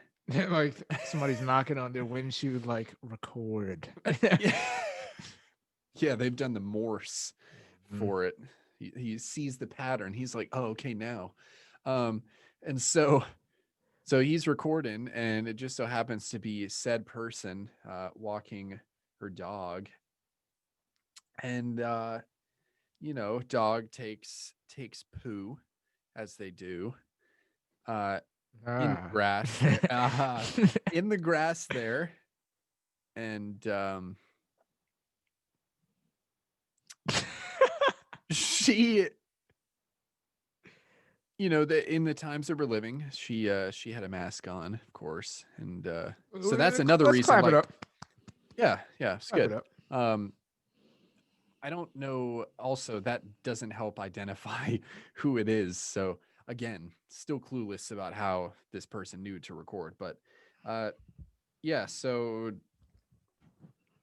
like somebody's knocking on their windshield, like record. yeah. Yeah, they've done the Morse Mm, for it. He sees the pattern. He's like, oh, okay, now. And so So he's recording, and it just so happens to be said person walking her dog, and dog takes poo, as they do, in the Ah. grass there, in the grass there, and she, in the times that we're living, she had a mask on, of course, and so that's another Let's reason. clap it Like, up. yeah, it's Clap it good. up. I don't know. Also, that doesn't help identify who it is. So again, still clueless about how this person knew to record. But yeah, so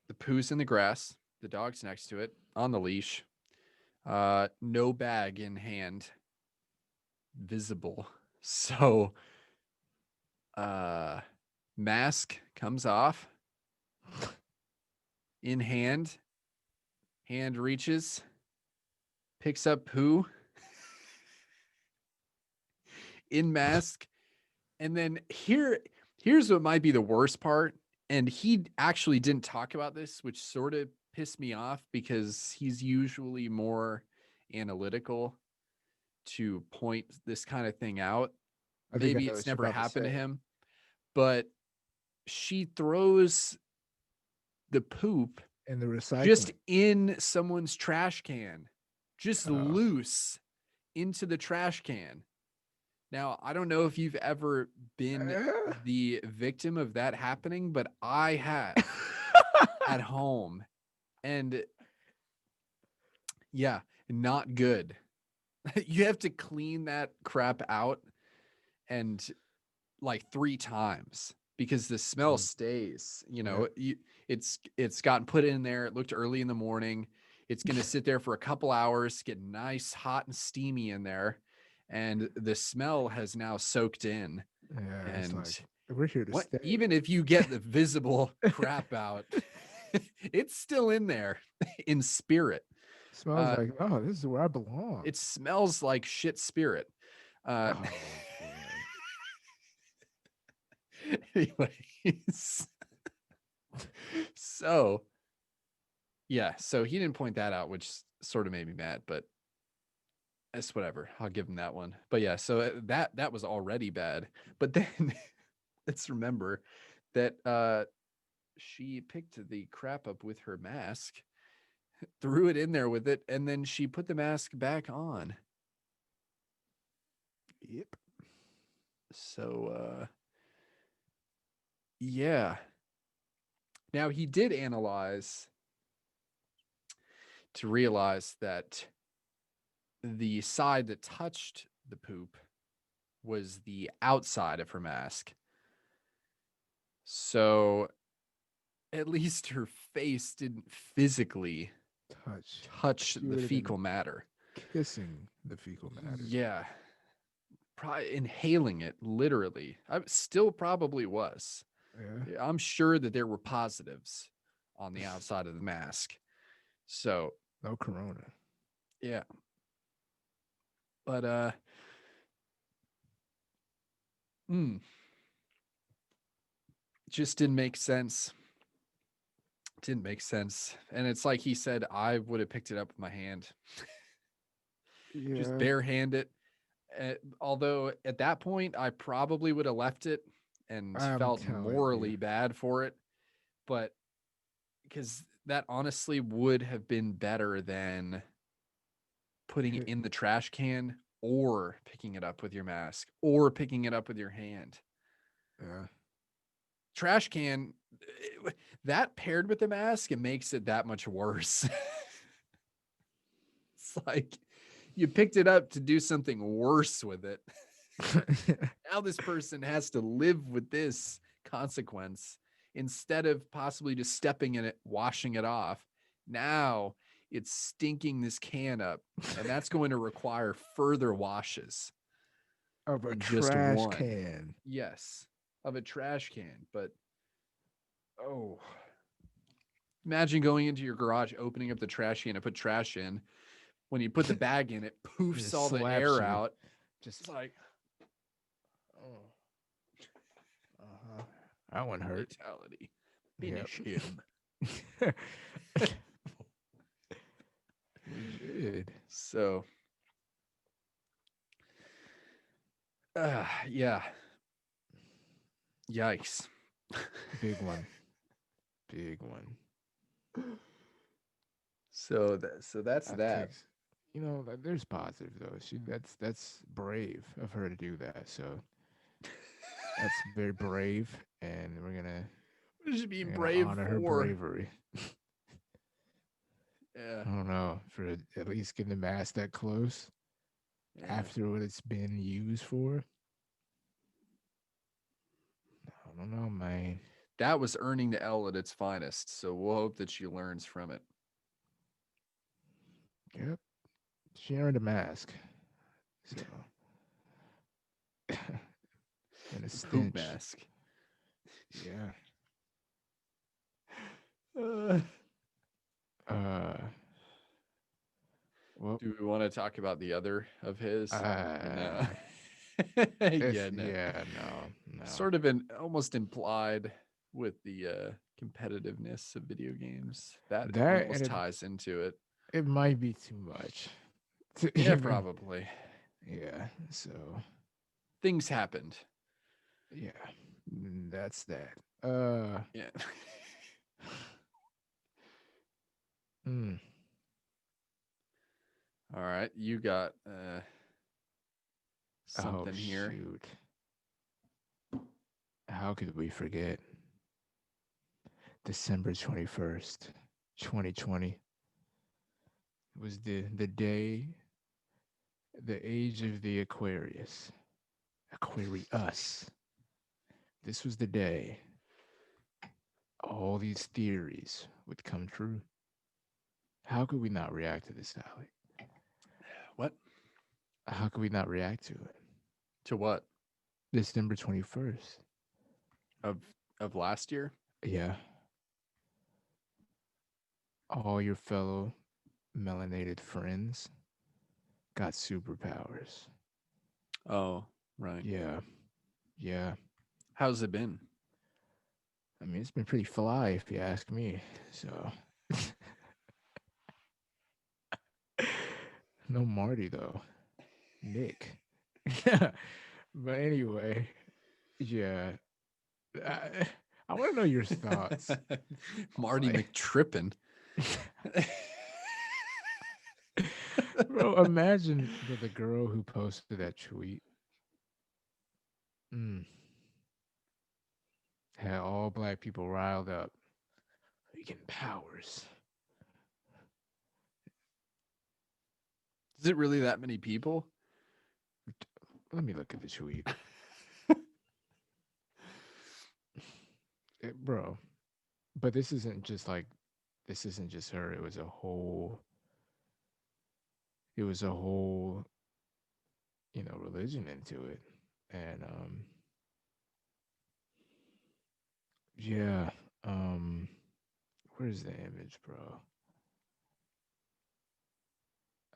the poo's in the grass, the dog's next to it on the leash, no bag in hand, visible. So mask comes off, in hand, hand reaches, picks up poo in mask. And then here's what might be the worst part. And he actually didn't talk about this, which sort of pissed me off because he's usually more analytical to point this kind of thing out. I think I Maybe know it's what you're never about to happened to say. him, but she throws the poop In the just recycling. in someone's trash can, just Oh. loose into the trash can. Now, I don't know if you've ever been the victim of that happening, but I have at home. And yeah, not good. You have to clean that crap out and like 3 times because the smell stays, it's gotten put in there. It looked early in the morning. It's going to sit there for a couple hours, get nice, hot and steamy in there. And the smell has now soaked in. Yeah, it's And like we're here to stay. even if you get the visible crap out, it's still in there in spirit. Smells like, oh, this is where I belong. It smells like shit spirit. Oh boy. Anyways, so yeah, so he didn't point that out, which sort of made me mad, but it's whatever. I'll give him that one. But yeah, so that was already bad. But then let's remember that she picked the crap up with her mask, threw it in there with it, and then she put the mask back on. Yep. So yeah. Now he did analyze to realize that the side that touched the poop was the outside of her mask. So at least her face didn't physically touch She the would have been fecal matter. kissing the fecal matter. Yeah. Probably inhaling it, literally. I still probably was. Yeah. I'm sure that there were positives on the outside of the mask. So No corona. yeah. But just didn't make sense. Didn't make sense. And it's like he said, I would have picked it up with my hand. Just Yeah. barehand it. Although at that point, I probably would have left it and I'm felt telling morally you. bad for it. But because that honestly would have been better than putting it in the trash can or picking it up with your mask or picking it up with your hand. Yeah. Trash can, that paired with the mask, it makes it that much worse. It's like you picked it up to do something worse with it. Now this person has to live with this consequence instead of possibly just stepping in it, washing it off. Now it's stinking this can up, and that's going to require further washes Of a than just trash one. can. Yes, of a trash can. But oh, imagine going into your garage, opening up the trash can to put trash in. When you put the bag in, it poofs Just all the slaps air you. out. Just It's like, oh. That one hurt. Fatality. Yep. Finish him. We did. So, yeah. Yikes. Big one. Big one. That's That that. takes, like, there's positive though. That's brave of her to do that. So that's very brave, and What is she being we're gonna brave honor her for? bravery. Yeah. I don't know, for at least getting the mask that close Yeah. after what it's been used for. I don't know, man. That was earning the L at its finest. So we'll hope that she learns from it. Yep, she earned a mask. So and a The poop stench. mask. Yeah. Uh, Uh. Well. do we want to talk about the other of his? Or no? It's, Yeah, no. yeah. No. No. Sort of almost implied with the competitiveness of video games. That That and almost ties into it. it might be too much to Yeah, even. probably. Yeah. So Things happened. yeah, that's that. Yeah. Mm, All right. You got oh something here. shoot! How could we forget December 21st, 2020 was the day, the age of the Aquarius. This was the day all these theories would come true. How could we not react to this, Ali? What? How could we not react to it? To what? December 21st. Of last year? Yeah. All your fellow melanated friends got superpowers. Oh, right. Yeah. Yeah. How's it been? I mean, it's been pretty fly if you ask me. So, no Marty, though. Nick. But anyway, yeah. I, I want to know your thoughts. Marty Like, McTrippin. bro, imagine the girl who posted that tweet. Mm, had all black people riled up. We getting powers. Is it really that many people? Let me look at the tweet. Bro. But this isn't just her. It was a whole, religion into it. And yeah, um where's the image, bro?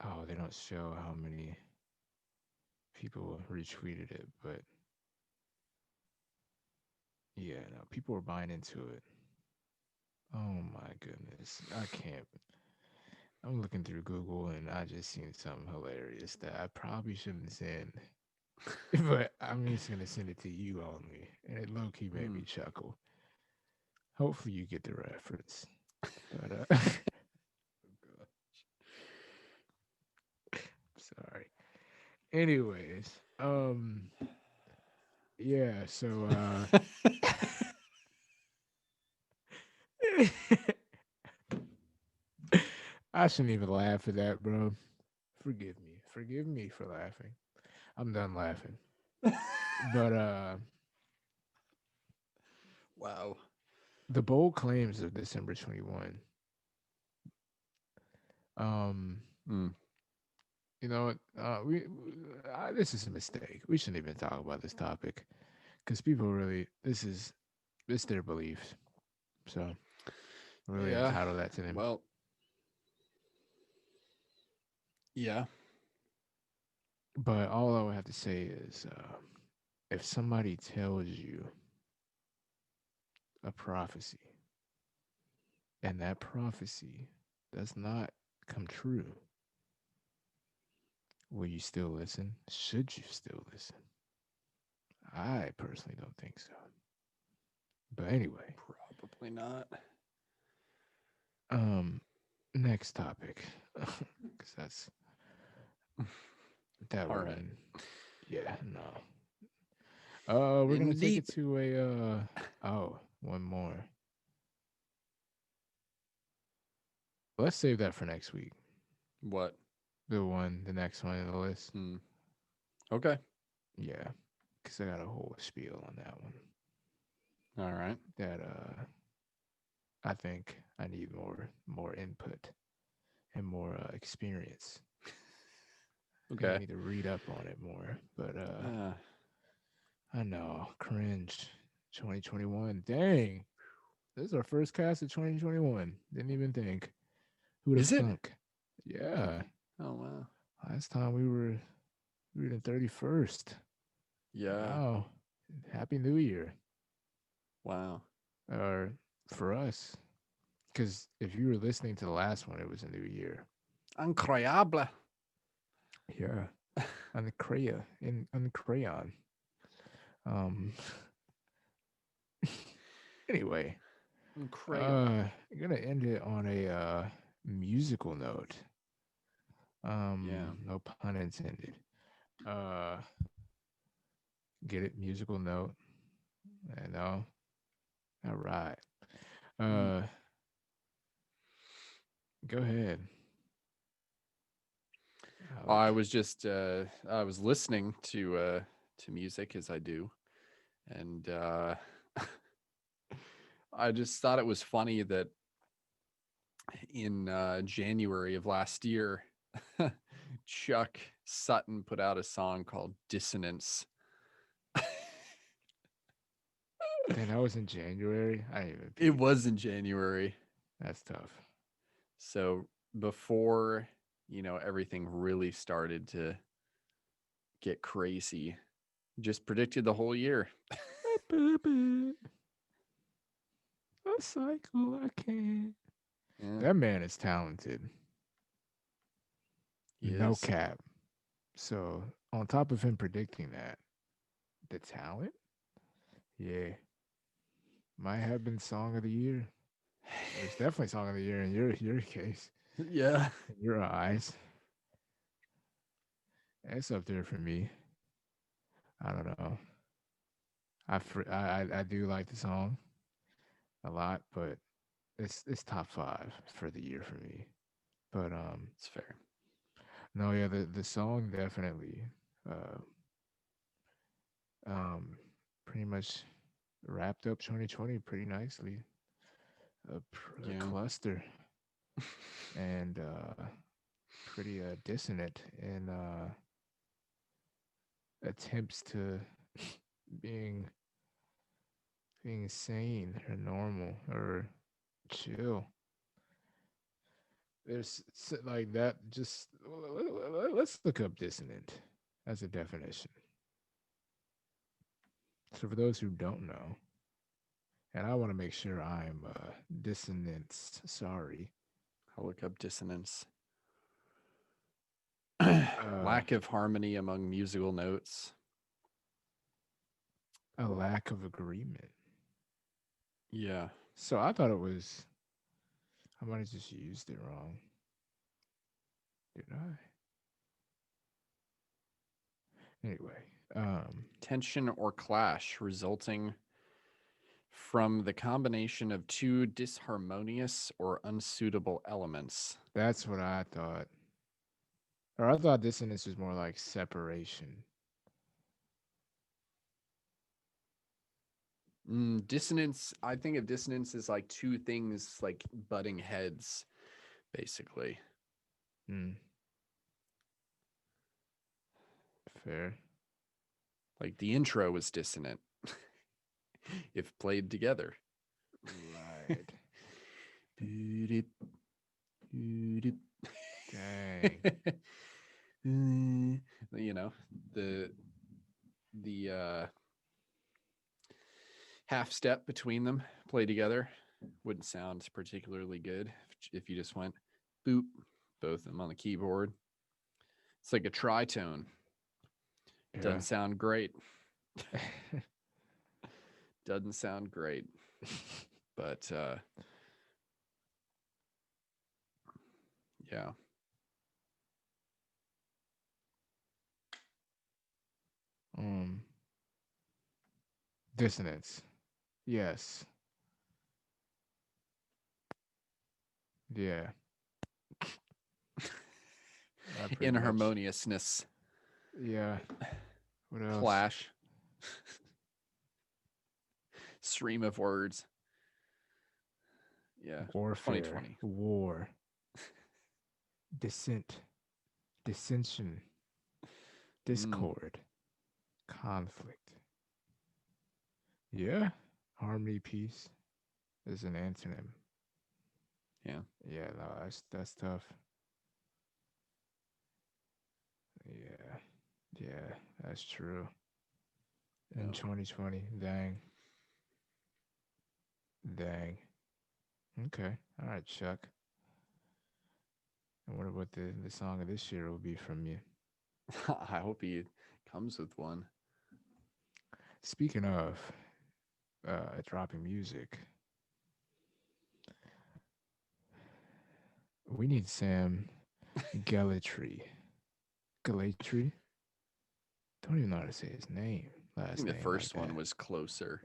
Oh, they don't show how many people retweeted it, but yeah, no, people were buying into it. Oh my goodness. I can't. I'm looking through Google and I just seen something hilarious that I probably shouldn't send. But I'm just gonna send it to you only. And it low key made Hmm. me chuckle. Hopefully you get the reference. But sorry. Anyways, yeah, so I shouldn't even laugh at that, bro. Forgive me. Forgive me for laughing. I'm done laughing. But Wow. the bold claims of December 21. Um, Hmm. you know, this is a mistake. We shouldn't even talk about this topic because people really this their beliefs. So really Yeah. entitle that to them. Well, yeah. But all I would have to say is, if somebody tells you a prophecy, and that prophecy does not come true, will you still listen? Should you still listen? I personally don't think so. But anyway, Probably not. um, next topic, because that All would have right. been, yeah, no. We're gonna In take it deep. to a one more. Let's save that for next week. What? The next one in the list. Hmm. Okay. Yeah, because I got a whole spiel on that one. All right. That I think I need more input and more experience. I think I Okay. need to read up on it more. But Uh, I know, cringe. 2021. Dang, this is our first cast of 2021. Didn't even think. Who'd have is it? thunk? Yeah, Oh wow. last time we were the 31st. Yeah. Wow, Happy New Year. Wow. Or for us, because if you were listening to the last one, it was a new year. Incroyable. Yeah, on the on the crayon. Um. Anyway, Incroyable. I'm gonna end it on a musical note. Yeah. No pun intended. Uh, get it? Musical note. I know. All right. Mm. Uh, go ahead. I Ouch. was just I was listening to music as I do, and I just thought it was funny that in January of last year, Chuck Sutton put out a song called Dissonance. Then that was in January. I didn't even It peep. was in January. That's tough. So before, everything really started to get crazy, just predicted the whole year. A cycle I can't. Yeah, That man is talented. he No is. cap. So on top of him predicting that, the talent, yeah, might have been song of the year. It was definitely song of the year in your case, Yeah. in your eyes. It's up there for me. I don't know. I do like the song a lot, but it's top five for the year for me. But It's fair. no, yeah, the song definitely uh um pretty much wrapped up 2020 pretty nicely. A Yeah. cluster and pretty dissonant in attempts to being being sane or normal or chill. There's like that. Just let's look up dissonant as a definition. So for those who don't know, and I want to make sure I'm dissonance sorry. I'll look up dissonance. Uh, Lack of harmony among musical notes. a lack of agreement. Yeah. So I thought it was. I might have just used it wrong. Did I? Anyway, Tension or clash resulting from the combination of two disharmonious or unsuitable elements. that's what I thought. Or I thought dissonance was more like separation. Dissonance, I think of dissonance as like two things like butting heads, basically. Hmm. Fair. Like the intro was dissonant if played together. Right. you Dang. know, the half step between them play together. Wouldn't sound particularly good if you just went boop, both of them on the keyboard. It's like a tritone. Doesn't Yeah. sound great. Doesn't sound great. But yeah. um, dissonance. Yes. Yeah. Pretty much. Inharmoniousness. Yeah. What else? Clash. Stream of words. Yeah. Warfare. 2020. War. Dissent. Dissension. Mm, Discord. Conflict. Yeah. Harmony, peace is an antonym. yeah. Yeah, no, that's tough. Yeah. Yeah, that's true. In Yeah. 2020. Dang. Dang. Okay. All right, Chuck. I wonder what the song of this year will be from you. I hope he comes with one. Speaking of dropping music, we need Sam Gellatry. Gellatry? Don't even know how to say his name, I last think the name like first one that. was closer.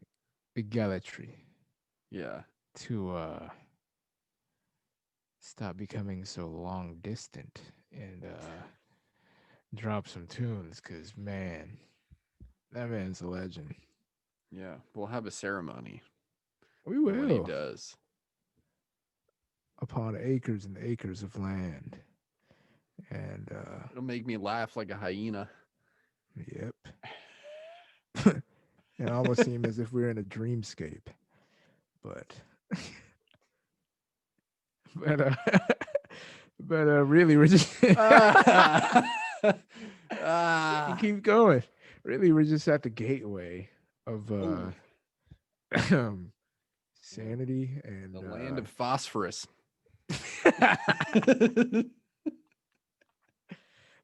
Gellatry. Yeah. To stop becoming so long distant and drop some tunes, because man, that man's a legend. Yeah. We'll have a ceremony We for when he will. does. Upon acres and acres of land. And It'll make me laugh like a hyena. yep. It almost seemed as if we were in a dreamscape. But but really we're just ah. you keep going. Really we're just at the gateway of Ooh. sanity and The land of phosphorus.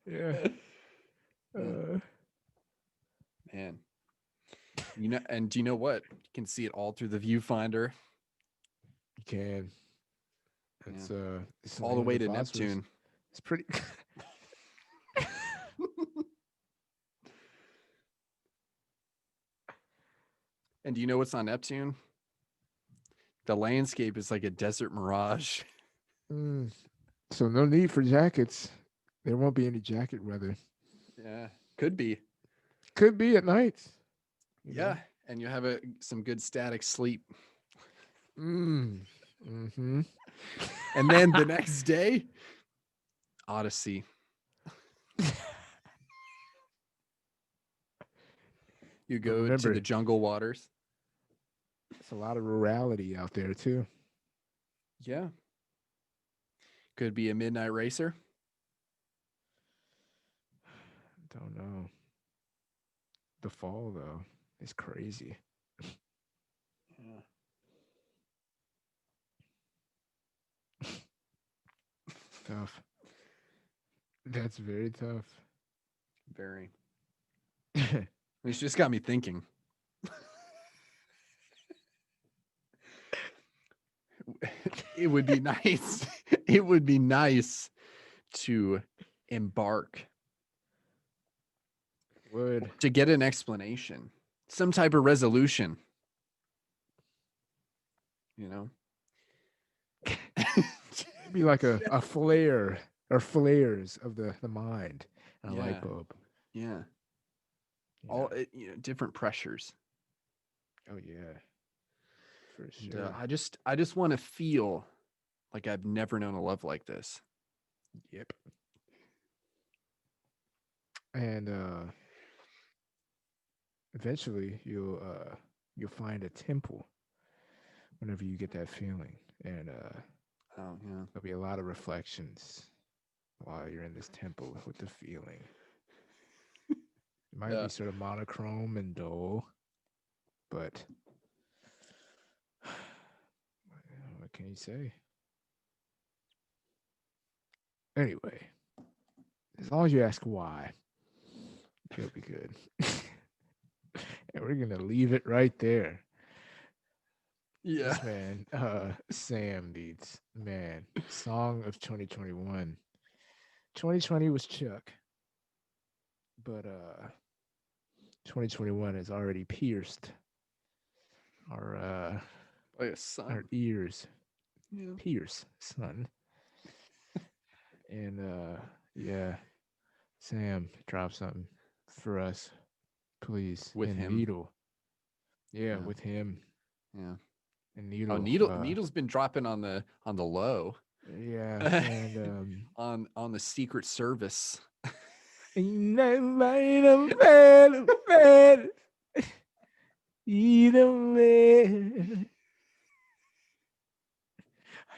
yeah. Uh, Man. You know, and do you know what? You can see it all through the viewfinder. you can. It's it's All the land of way the to phosphorus. Neptune. It's pretty And do you know what's on Neptune? The landscape is like a desert mirage. mm. So no need for jackets. There won't be any jacket weather. Yeah. Could be. Could be at night. Yeah. And you have some good static sleep. Mm-hmm. And then the next day, Odyssey. You But go to the remember, jungle waters. it's a lot of rurality out there too. Yeah. Could be a midnight racer. Don't know. The fall though is crazy. Yeah. Tough. That's very tough. Very. It's just got me thinking. It would be nice. It would be nice to embark, Would to get an explanation, some type of resolution. You know? be like a flare or flares of the mind and a light Yeah. bulb. Yeah. You All know? different pressures. Oh yeah, for And sure. I just want to feel like I've never known a love like this. Yep. And eventually you'll find a temple whenever you get that feeling, and Oh yeah. there'll be a lot of reflections while you're in this temple with the feeling. It might Yeah. be sort of monochrome and dull, but can you say? Anyway, as long as you ask why, you'll be good. And we're gonna leave it right there. Yeah. This man, Sam needs man song of 2021. 2020 was Chuck, but 2021 has already pierced our By a our son. ears. Yeah. Pierce, son. And yeah, Sam, drop something for us, please. With And him. Needle. Yeah, Yeah. with him Yeah. and Oh, Needle. Needle's been dropping on the low. Yeah, and On the Secret Service. either way,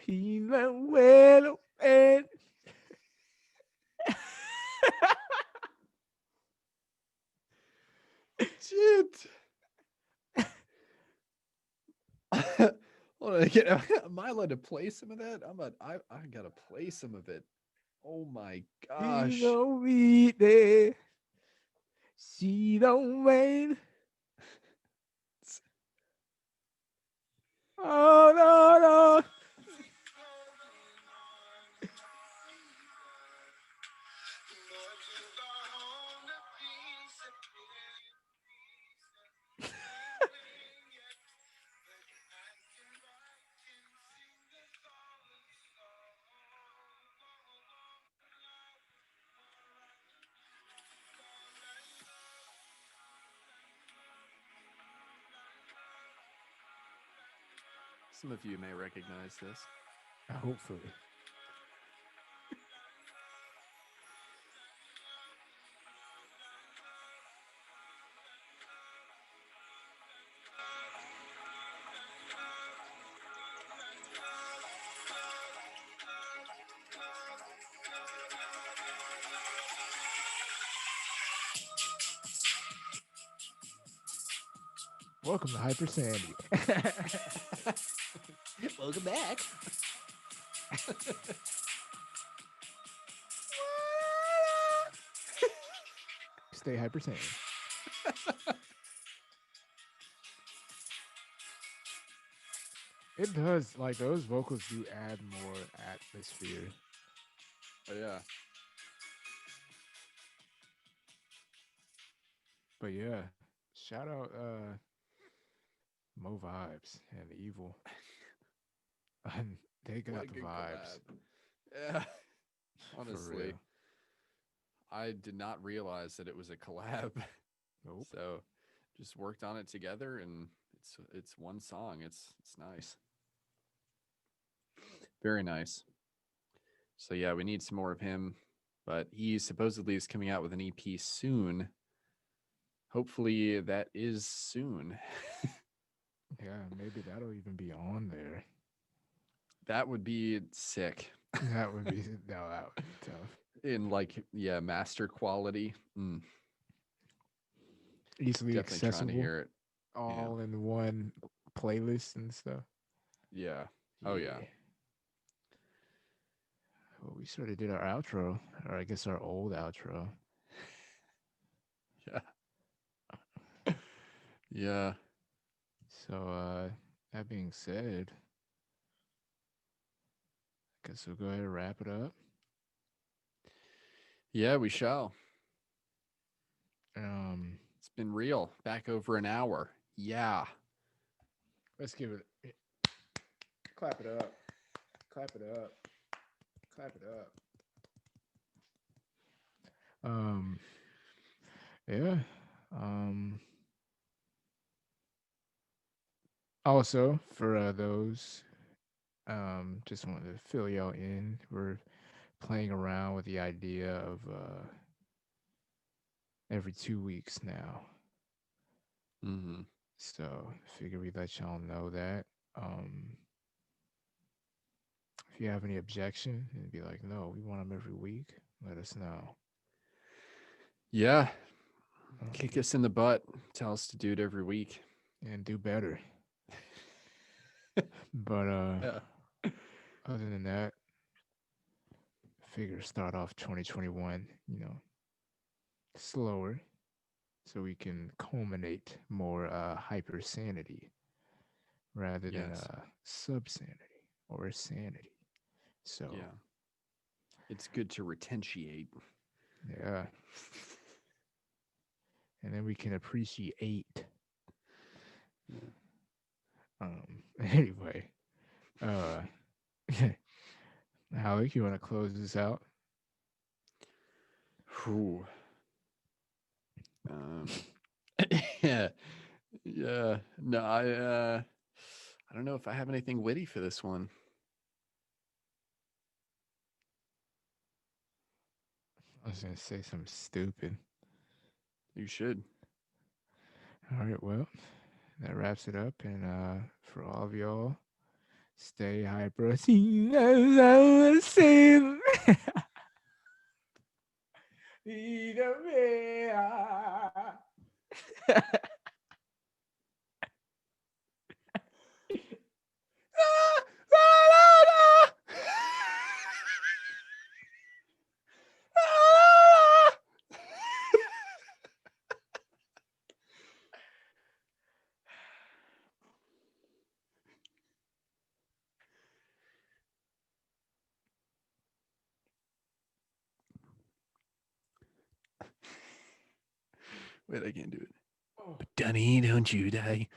either way. Shit. Hold on, am I allowed to play some of that? I gotta play some of it. Oh my gosh. Either way, she don't wait. Oh no no. Some of you may recognize this. Hopefully. Welcome to Hypersanedy. Welcome back. Stay hypersane. It does, like those vocals do add more atmosphere. Oh yeah. But yeah, shout out Mo Vibes and Evil. And they What got a the good vibes collab. Yeah. for Honestly, real. I did not realize that it was a collab. Nope. So just worked on it together and it's one song. It's nice. Very nice. So yeah, we need some more of him, but he supposedly is coming out with an EP soon. Hopefully that is soon. Yeah, maybe that'll even be on there. That would be sick. That would be no, that would be tough. In like, yeah, master quality. Easily Definitely trying to accessible, hear it. Yeah. all in one playlist and stuff. Yeah. Oh yeah. Yeah. Well, we sort of did our outro, or I guess our old outro. Yeah. Yeah. So that being said, I guess we'll go ahead and wrap it up. Yeah, we shall. Um, It's been real. Back over an hour. Yeah. let's give it. Clap it up. Clap it up. Clap it up. Um, yeah. Um, also for those, just wanted to fill y'all in. We're playing around with the idea of every 2 weeks now. Mm-hmm. So figure we let y'all know that. If you have any objection and be like, no, we want them every week, let us know. Yeah. Kick us in the butt. Tell us to do it every week. And do better. But Yeah. other than that, figure start off 2021, slower so we can culminate more hypersanity rather than Yes. subsanity or sanity. So, Yeah. It's good to retentiate. yeah. And then we can appreciate. Yeah. Anyway, uh, Alec, you want to close this out? Whew. Um, yeah. Yeah. No, I don't know if I have anything witty for this one. I was going to say something stupid. You should. All right, well, that wraps it up. And for all of y'all, stay hyper. Wait, I can't do it. Oh. But Donnie, don't you die.